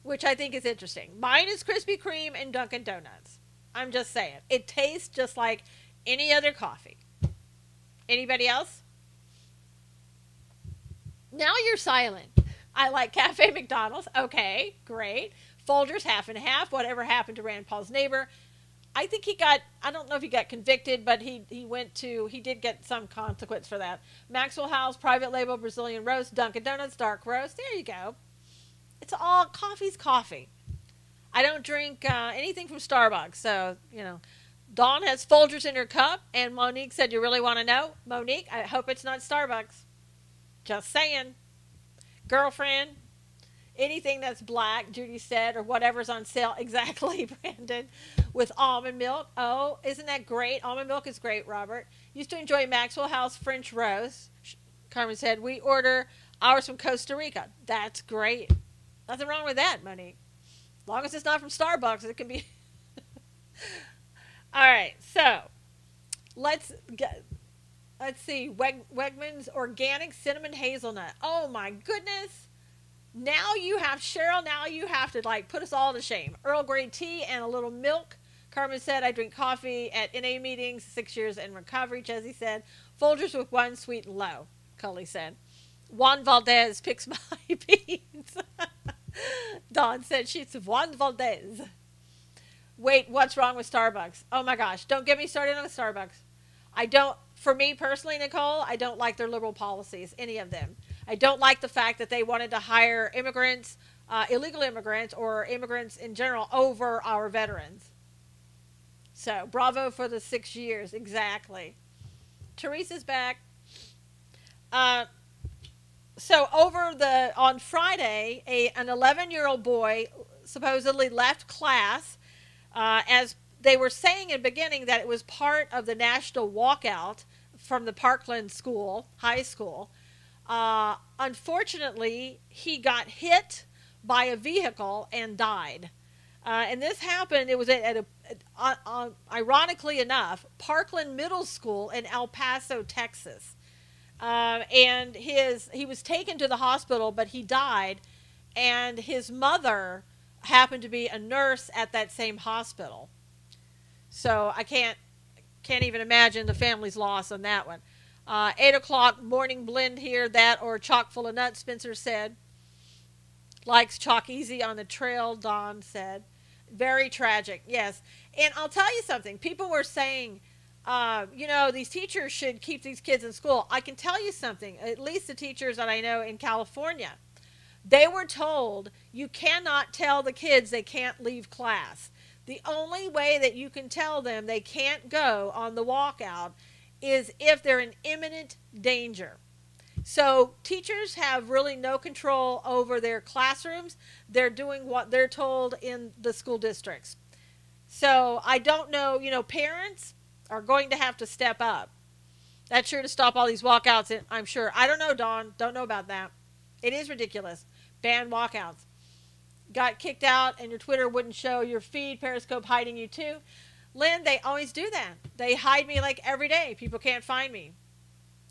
which I think is interesting. Mine is Krispy Kreme and Dunkin' Donuts. I'm just saying. It tastes just like any other coffee. Anybody else? Now you're silent. I like Cafe McDonald's. Okay, great. Folgers, half and half. Whatever happened to Rand Paul's neighbor? I think I don't know if he got convicted, but he did get some consequence for that. Maxwell House, private label Brazilian roast. Dunkin' Donuts, dark roast. There you go. It's all coffee's coffee. I don't drink anything from Starbucks, so, Dawn has Folgers in her cup, and Monique said, you really want to know? Monique, I hope it's not Starbucks. Just saying. Girlfriend, anything that's black, Judy said, or whatever's on sale. Exactly, Brandon. With almond milk. Oh, isn't that great? Almond milk is great, Robert. Used to enjoy Maxwell House French roast. Carmen said, we order ours from Costa Rica. That's great. Nothing wrong with that, Monique. As long as it's not from Starbucks, it can be. All right, so let's see. Wegmans organic cinnamon hazelnut. Oh my goodness! Now you have Cheryl. Now you have to put us all to shame. Earl Grey tea and a little milk. Carmen said, I drink coffee at NA meetings. 6 years in recovery. Chesney said, Folgers with one sweet and low. Cully said, Juan Valdez picks my beans. Dawn said she's Juan Valdez. Wait, what's wrong with Starbucks? Oh my gosh, don't get me started on Starbucks. For me personally, Nicole, I don't like their liberal policies, any of them. I don't like the fact that they wanted to hire immigrants, illegal immigrants, or immigrants in general over our veterans. So, bravo for the 6 years, exactly. Teresa's back. So on Friday, an 11-year-old boy supposedly left class, as they were saying in the beginning that it was part of the national walkout from the Parkland high school. Unfortunately, he got hit by a vehicle and died. And this happened, it was ironically enough, Parkland Middle School in El Paso, Texas. And he was taken to the hospital, but he died, and his mother happened to be a nurse at that same hospital. So I can't even imagine the family's loss on that one. 8 o'clock morning blend here, that or chock full of nuts, Spencer said. Likes chalk easy on the trail, Don said. Very tragic, yes. And I'll tell you something. People were saying, these teachers should keep these kids in school. I can tell you something, at least the teachers that I know in California, they were told you cannot tell the kids they can't leave class. The only way that you can tell them they can't go on the walkout is if they're in imminent danger. So teachers have really no control over their classrooms. They're doing what they're told in the school districts. So I don't know, parents are going to have to step up. That's sure to stop all these walkouts, I'm sure. I don't know, Dawn. Don't know about that. It is ridiculous. Ban walkouts. Got kicked out and your Twitter wouldn't show your feed. Periscope hiding you too. Lynn, they always do that. They hide me like every day. People can't find me.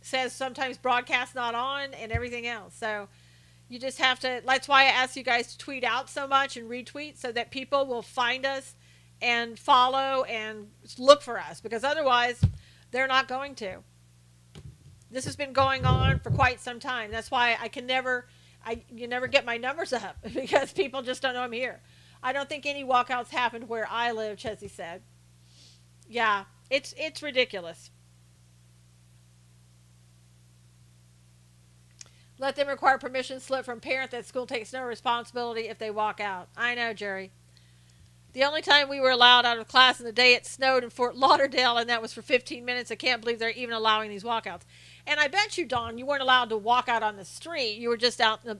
Says sometimes broadcast not on and everything else. So you just have to, that's why I ask you guys to tweet out so much and retweet so that people will find us and follow and look for us, because otherwise they're not going to. This has been going on for quite some time. That's why you never get my numbers up because people just don't know I'm here. I don't think any walkouts happened where I live, Chessie said. Yeah, it's ridiculous. Let them require permission slip from parent that school takes no responsibility if they walk out. I know, Jerry. The only time we were allowed out of class in the day it snowed in Fort Lauderdale, and that was for 15 minutes. I can't believe they're even allowing these walkouts. And I bet you, Dawn, you weren't allowed to walk out on the street. You were just out, in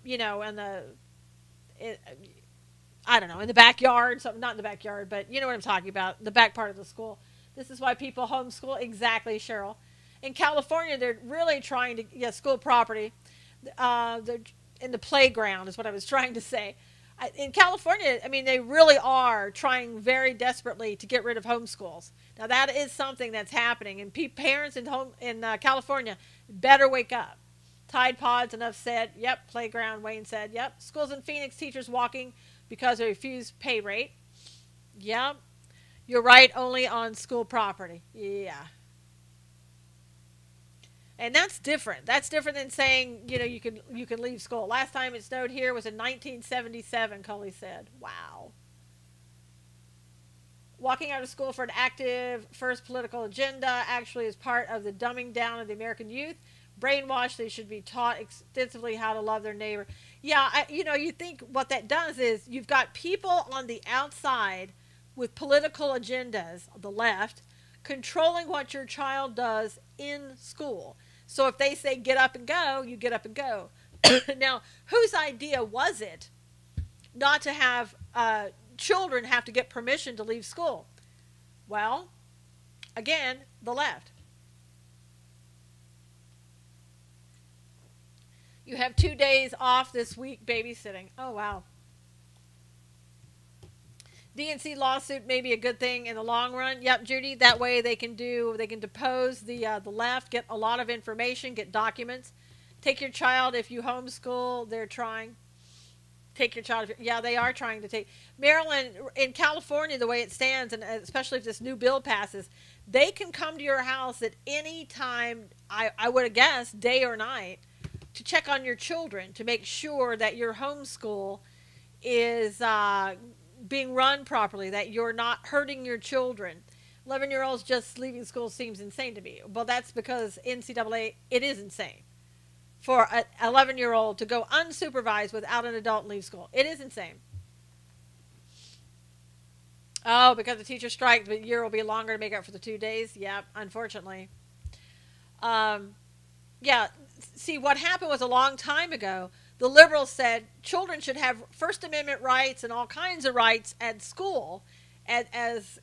I don't know, in the backyard. Something, not in the backyard, but you know what I'm talking about, the back part of the school. This is why people homeschool. Exactly, Cheryl. In California, they're really trying to, school property. In the playground is what I was trying to say. In California, I mean, they really are trying very desperately to get rid of homeschools. Now, that is something that's happening, and parents in California better wake up. Tide Pods, enough said. Yep, playground, Wayne said. Yep, schools in Phoenix, teachers walking because they refuse pay rate. Yep, you're right, only on school property. Yeah. And that's different. That's different than saying, you can leave school. Last time it snowed here was in 1977, Cully said. Wow. Walking out of school for an active first political agenda actually is part of the dumbing down of the American youth. Brainwashed, they should be taught extensively how to love their neighbor. Yeah, you think what that does is you've got people on the outside with political agendas, the left, controlling what your child does in school. So if they say get up and go, you get up and go. Now, whose idea was it not to have children have to get permission to leave school? Well, again, the left. You have 2 days off this week babysitting. Oh, wow. DNC lawsuit may be a good thing in the long run. Yep, Judy, that way they can depose the left, get a lot of information, get documents. Take your child if you homeschool, they're trying. Take your child. Yeah, they are trying to take. Maryland, in California, the way it stands, and especially if this new bill passes, they can come to your house at any time, I would have guessed, day or night, to check on your children, to make sure that your homeschool is being run properly, that you're not hurting your children. 11-year-olds just leaving school seems insane to me. Well, that's because NCAA, it is insane for an 11-year-old to go unsupervised without an adult and leave school. It is insane. Oh, because the teacher strike, the year will be longer to make up for the 2 days. Yeah, unfortunately. Yeah, see, what happened was a long time ago, the liberals said children should have First Amendment rights and all kinds of rights at school as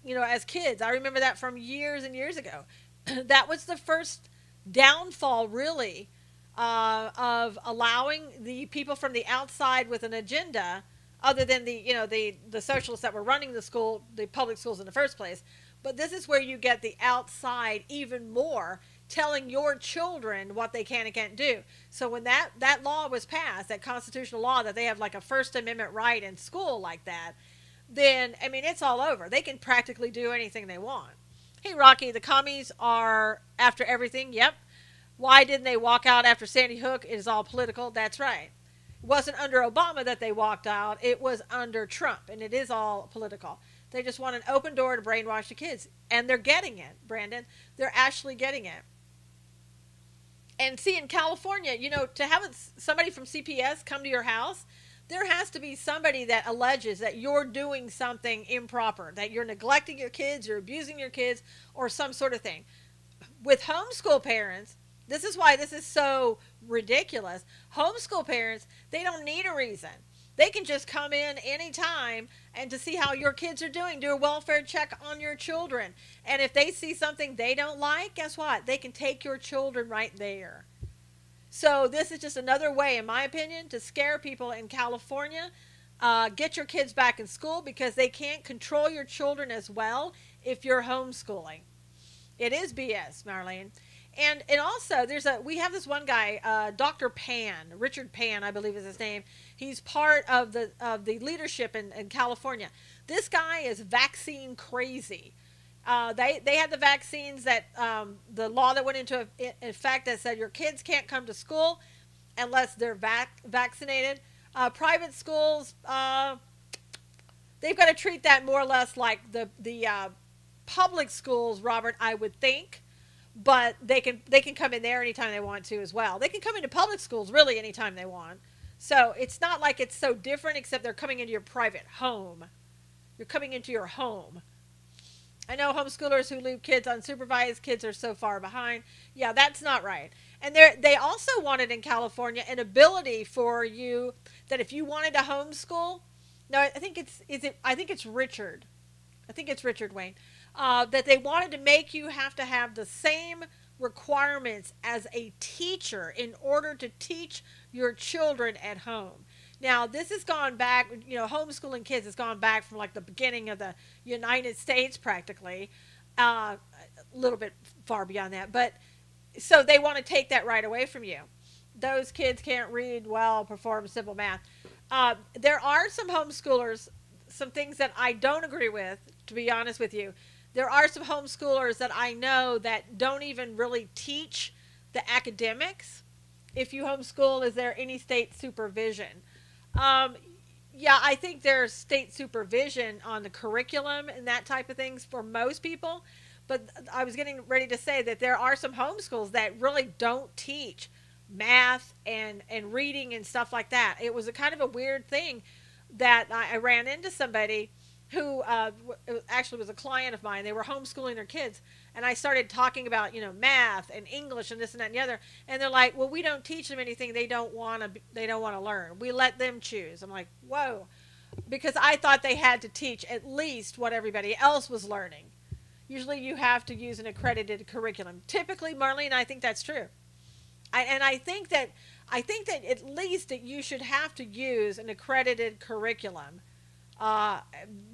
kids. I remember that from years and years ago. That was the first downfall, really, of allowing the people from the outside with an agenda, other than the socialists that were running the public schools in the first place. But this is where you get the outside even more, telling your children what they can and can't do. So when that law was passed, that constitutional law that they have like a First Amendment right in school like that, then, I mean, it's all over. They can practically do anything they want. Hey, Rocky, the commies are after everything. Yep. Why didn't they walk out after Sandy Hook? It is all political. That's right. It wasn't under Obama that they walked out. It was under Trump, and it is all political. They just want an open door to brainwash the kids, and they're getting it, Brandon. They're actually getting it. And see, in California, to have somebody from CPS come to your house, there has to be somebody that alleges that you're doing something improper, that you're neglecting your kids, you're abusing your kids, or some sort of thing. With homeschool parents, this is why this is so ridiculous. Homeschool parents, they don't need a reason. They can just come in anytime and to see how your kids are doing, do a welfare check on your children. And if they see something they don't like, guess what? They can take your children right there. So this is just another way, in my opinion, to scare people in California Get your kids back in school because they can't control your children as well if you're homeschooling. It is BS, Marlene. And also we have this one guy, Dr. Pan, Richard Pan, I believe is his name. He's part of the leadership in California. This guy is vaccine crazy. They had the vaccines that the law that went into effect that said your kids can't come to school unless they're vaccinated. Private schools, they've got to treat that more or less like the public schools, Robert, I would think. But they can come in there anytime they want to as well. They can come into public schools really anytime they want. So it's not like it's so different, except they're coming into your private home. You're coming into your home. I know homeschoolers who leave kids unsupervised. Kids are so far behind. Yeah, that's not right. And they also wanted in California an ability for you that if you wanted to homeschool, no, I think it's Richard. I think it's Richard Wayne. That they wanted to make you have to have the same requirements as a teacher in order to teach your children at home. Now, this has gone back, homeschooling kids has gone back from like the beginning of the United States practically, a little bit far beyond that. But so they want to take that right away from you. Those kids can't read well, perform simple math. There are some homeschoolers, some things that I don't agree with, to be honest with you. There are some homeschoolers that I know that don't even really teach the academics. If you homeschool, is there any state supervision? Yeah, I think there's state supervision on the curriculum and that type of things for most people. But I was getting ready to say that there are some homeschools that really don't teach math and reading and stuff like that. It was a kind of a weird thing that I ran into somebody who actually was a client of mine. They were homeschooling their kids, and I started talking about math and English and this and that and the other, and they're like, well, we don't teach them anything they don't want to learn. We let them choose. I'm like, whoa, because I thought they had to teach at least what everybody else was learning. Usually you have to use an accredited curriculum. Typically, Marlene, I think that's true. I think that at least that you should have to use an accredited curriculum.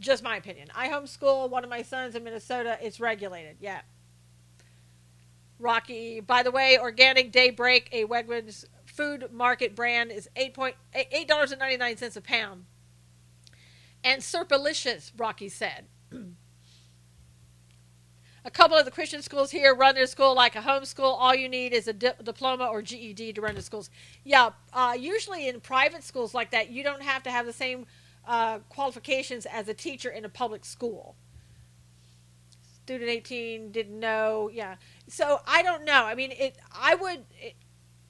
Just my opinion. I homeschool one of my sons in Minnesota. It's regulated. Yeah. Rocky. By the way, Organic Daybreak, a Wegmans food market brand, is $8.99 a pound. And Serpalicious, Rocky said. A couple of the Christian schools here run their school like a homeschool. All you need is a diploma or GED to run the schools. Yeah, usually in private schools like that, you don't have to have the same qualifications as a teacher in a public school. Student 18 didn't know. Yeah. So I don't know. I mean,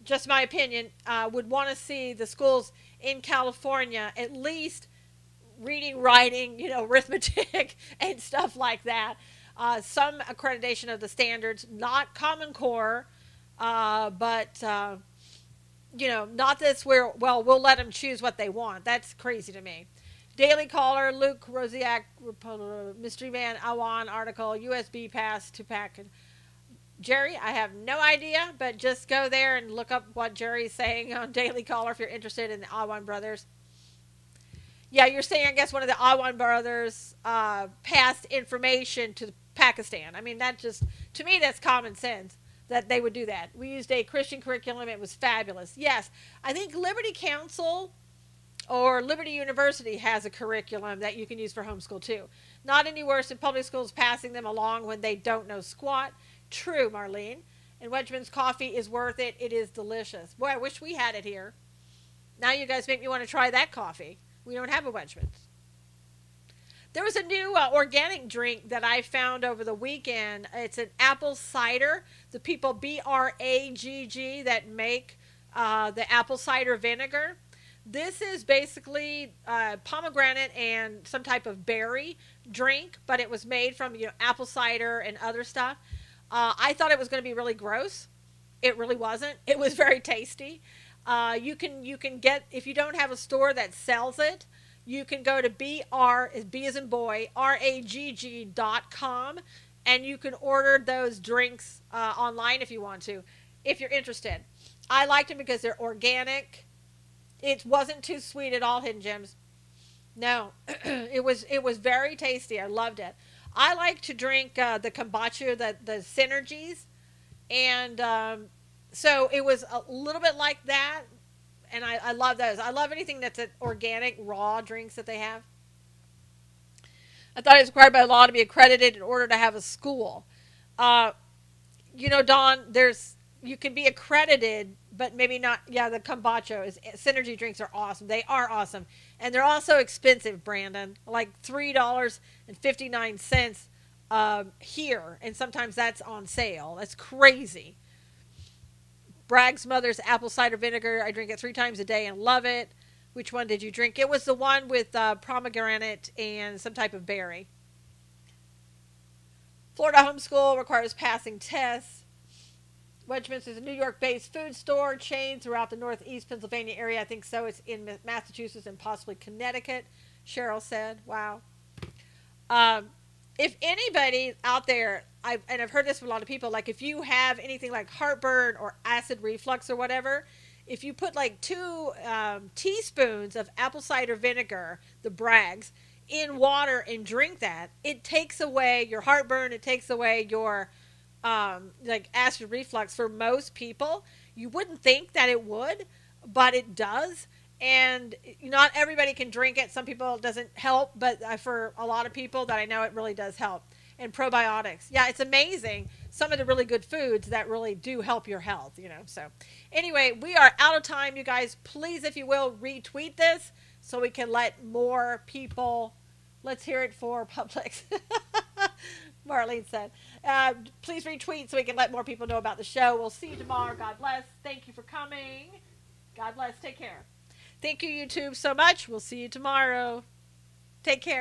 just my opinion, would want to see the schools in California at least reading, writing, arithmetic and stuff like that. Some accreditation of the standards, not Common Core, but, not this where, well, we'll let them choose what they want. That's crazy to me. Daily Caller, Luke Rosiak, Mystery Man, Awan article, USB pass to pack. Jerry, I have no idea, but just go there and look up what Jerry's saying on Daily Caller if you're interested in the Awan brothers. Yeah, you're saying, I guess, one of the Awan brothers passed information to Pakistan. I mean, to me, that's common sense that they would do that. We used a Christian curriculum. It was fabulous. Yes, I think Liberty Council or Liberty University has a curriculum that you can use for homeschool too. Not any worse than public schools passing them along when they don't know squat. True, Marlene. And Wedgman's coffee is worth it. It is delicious. Boy, I wish we had it here. Now you guys make me want to try that coffee. We don't have a Wedgman's. There was a new organic drink that I found over the weekend. It's an apple cider. The people BRAGG that make the apple cider vinegar. This is basically pomegranate and some type of berry drink, but it was made from apple cider and other stuff. I thought it was going to be really gross. It really wasn't. It was very tasty. You can get, if you don't have a store that sells it, you can go to B as in boy, RAGG.com, and you can order those drinks online if you want to, if you're interested. I liked them because they're organic. It wasn't too sweet at all, Hidden Gems. No, it was very tasty. I loved it. I like to drink the kombucha, the synergies, and so it was a little bit like that. And I love those. I love anything that's an organic raw drinks that they have. I thought it was required by law to be accredited in order to have a school. Uh, Don, there's you can be accredited, but maybe not. Yeah, the kombucha is synergy drinks are awesome. They are awesome, and they're also expensive. Brandon, like $3.59 here, and sometimes that's on sale. That's crazy. Bragg's mother's apple cider vinegar. I drink it 3 times a day and love it. Which one did you drink? It was the one with pomegranate and some type of berry. Florida homeschool requires passing tests. Wedgman's is a New York-based food store chain throughout the Northeast Pennsylvania area. I think so. It's in Massachusetts and possibly Connecticut. Cheryl said, "Wow." Um, if anybody out there, I've heard this from a lot of people, like if you have anything like heartburn or acid reflux or whatever, if you put like 2 teaspoons of apple cider vinegar, the Bragg's, in water and drink that, it takes away your heartburn. It takes away your like acid reflux for most people. You wouldn't think that it would, but it does. And not everybody can drink it. Some people it doesn't help, but for a lot of people that I know, it really does help. And probiotics. Yeah, it's amazing. Some of the really good foods that really do help your health. So anyway, we are out of time, you guys. Please, if you will, retweet this so we can let more people. Let's hear it for Publix. Marlene said, please retweet so we can let more people know about the show. We'll see you tomorrow. God bless. Thank you for coming. God bless. Take care. Thank you, YouTube, so much. We'll see you tomorrow. Take care.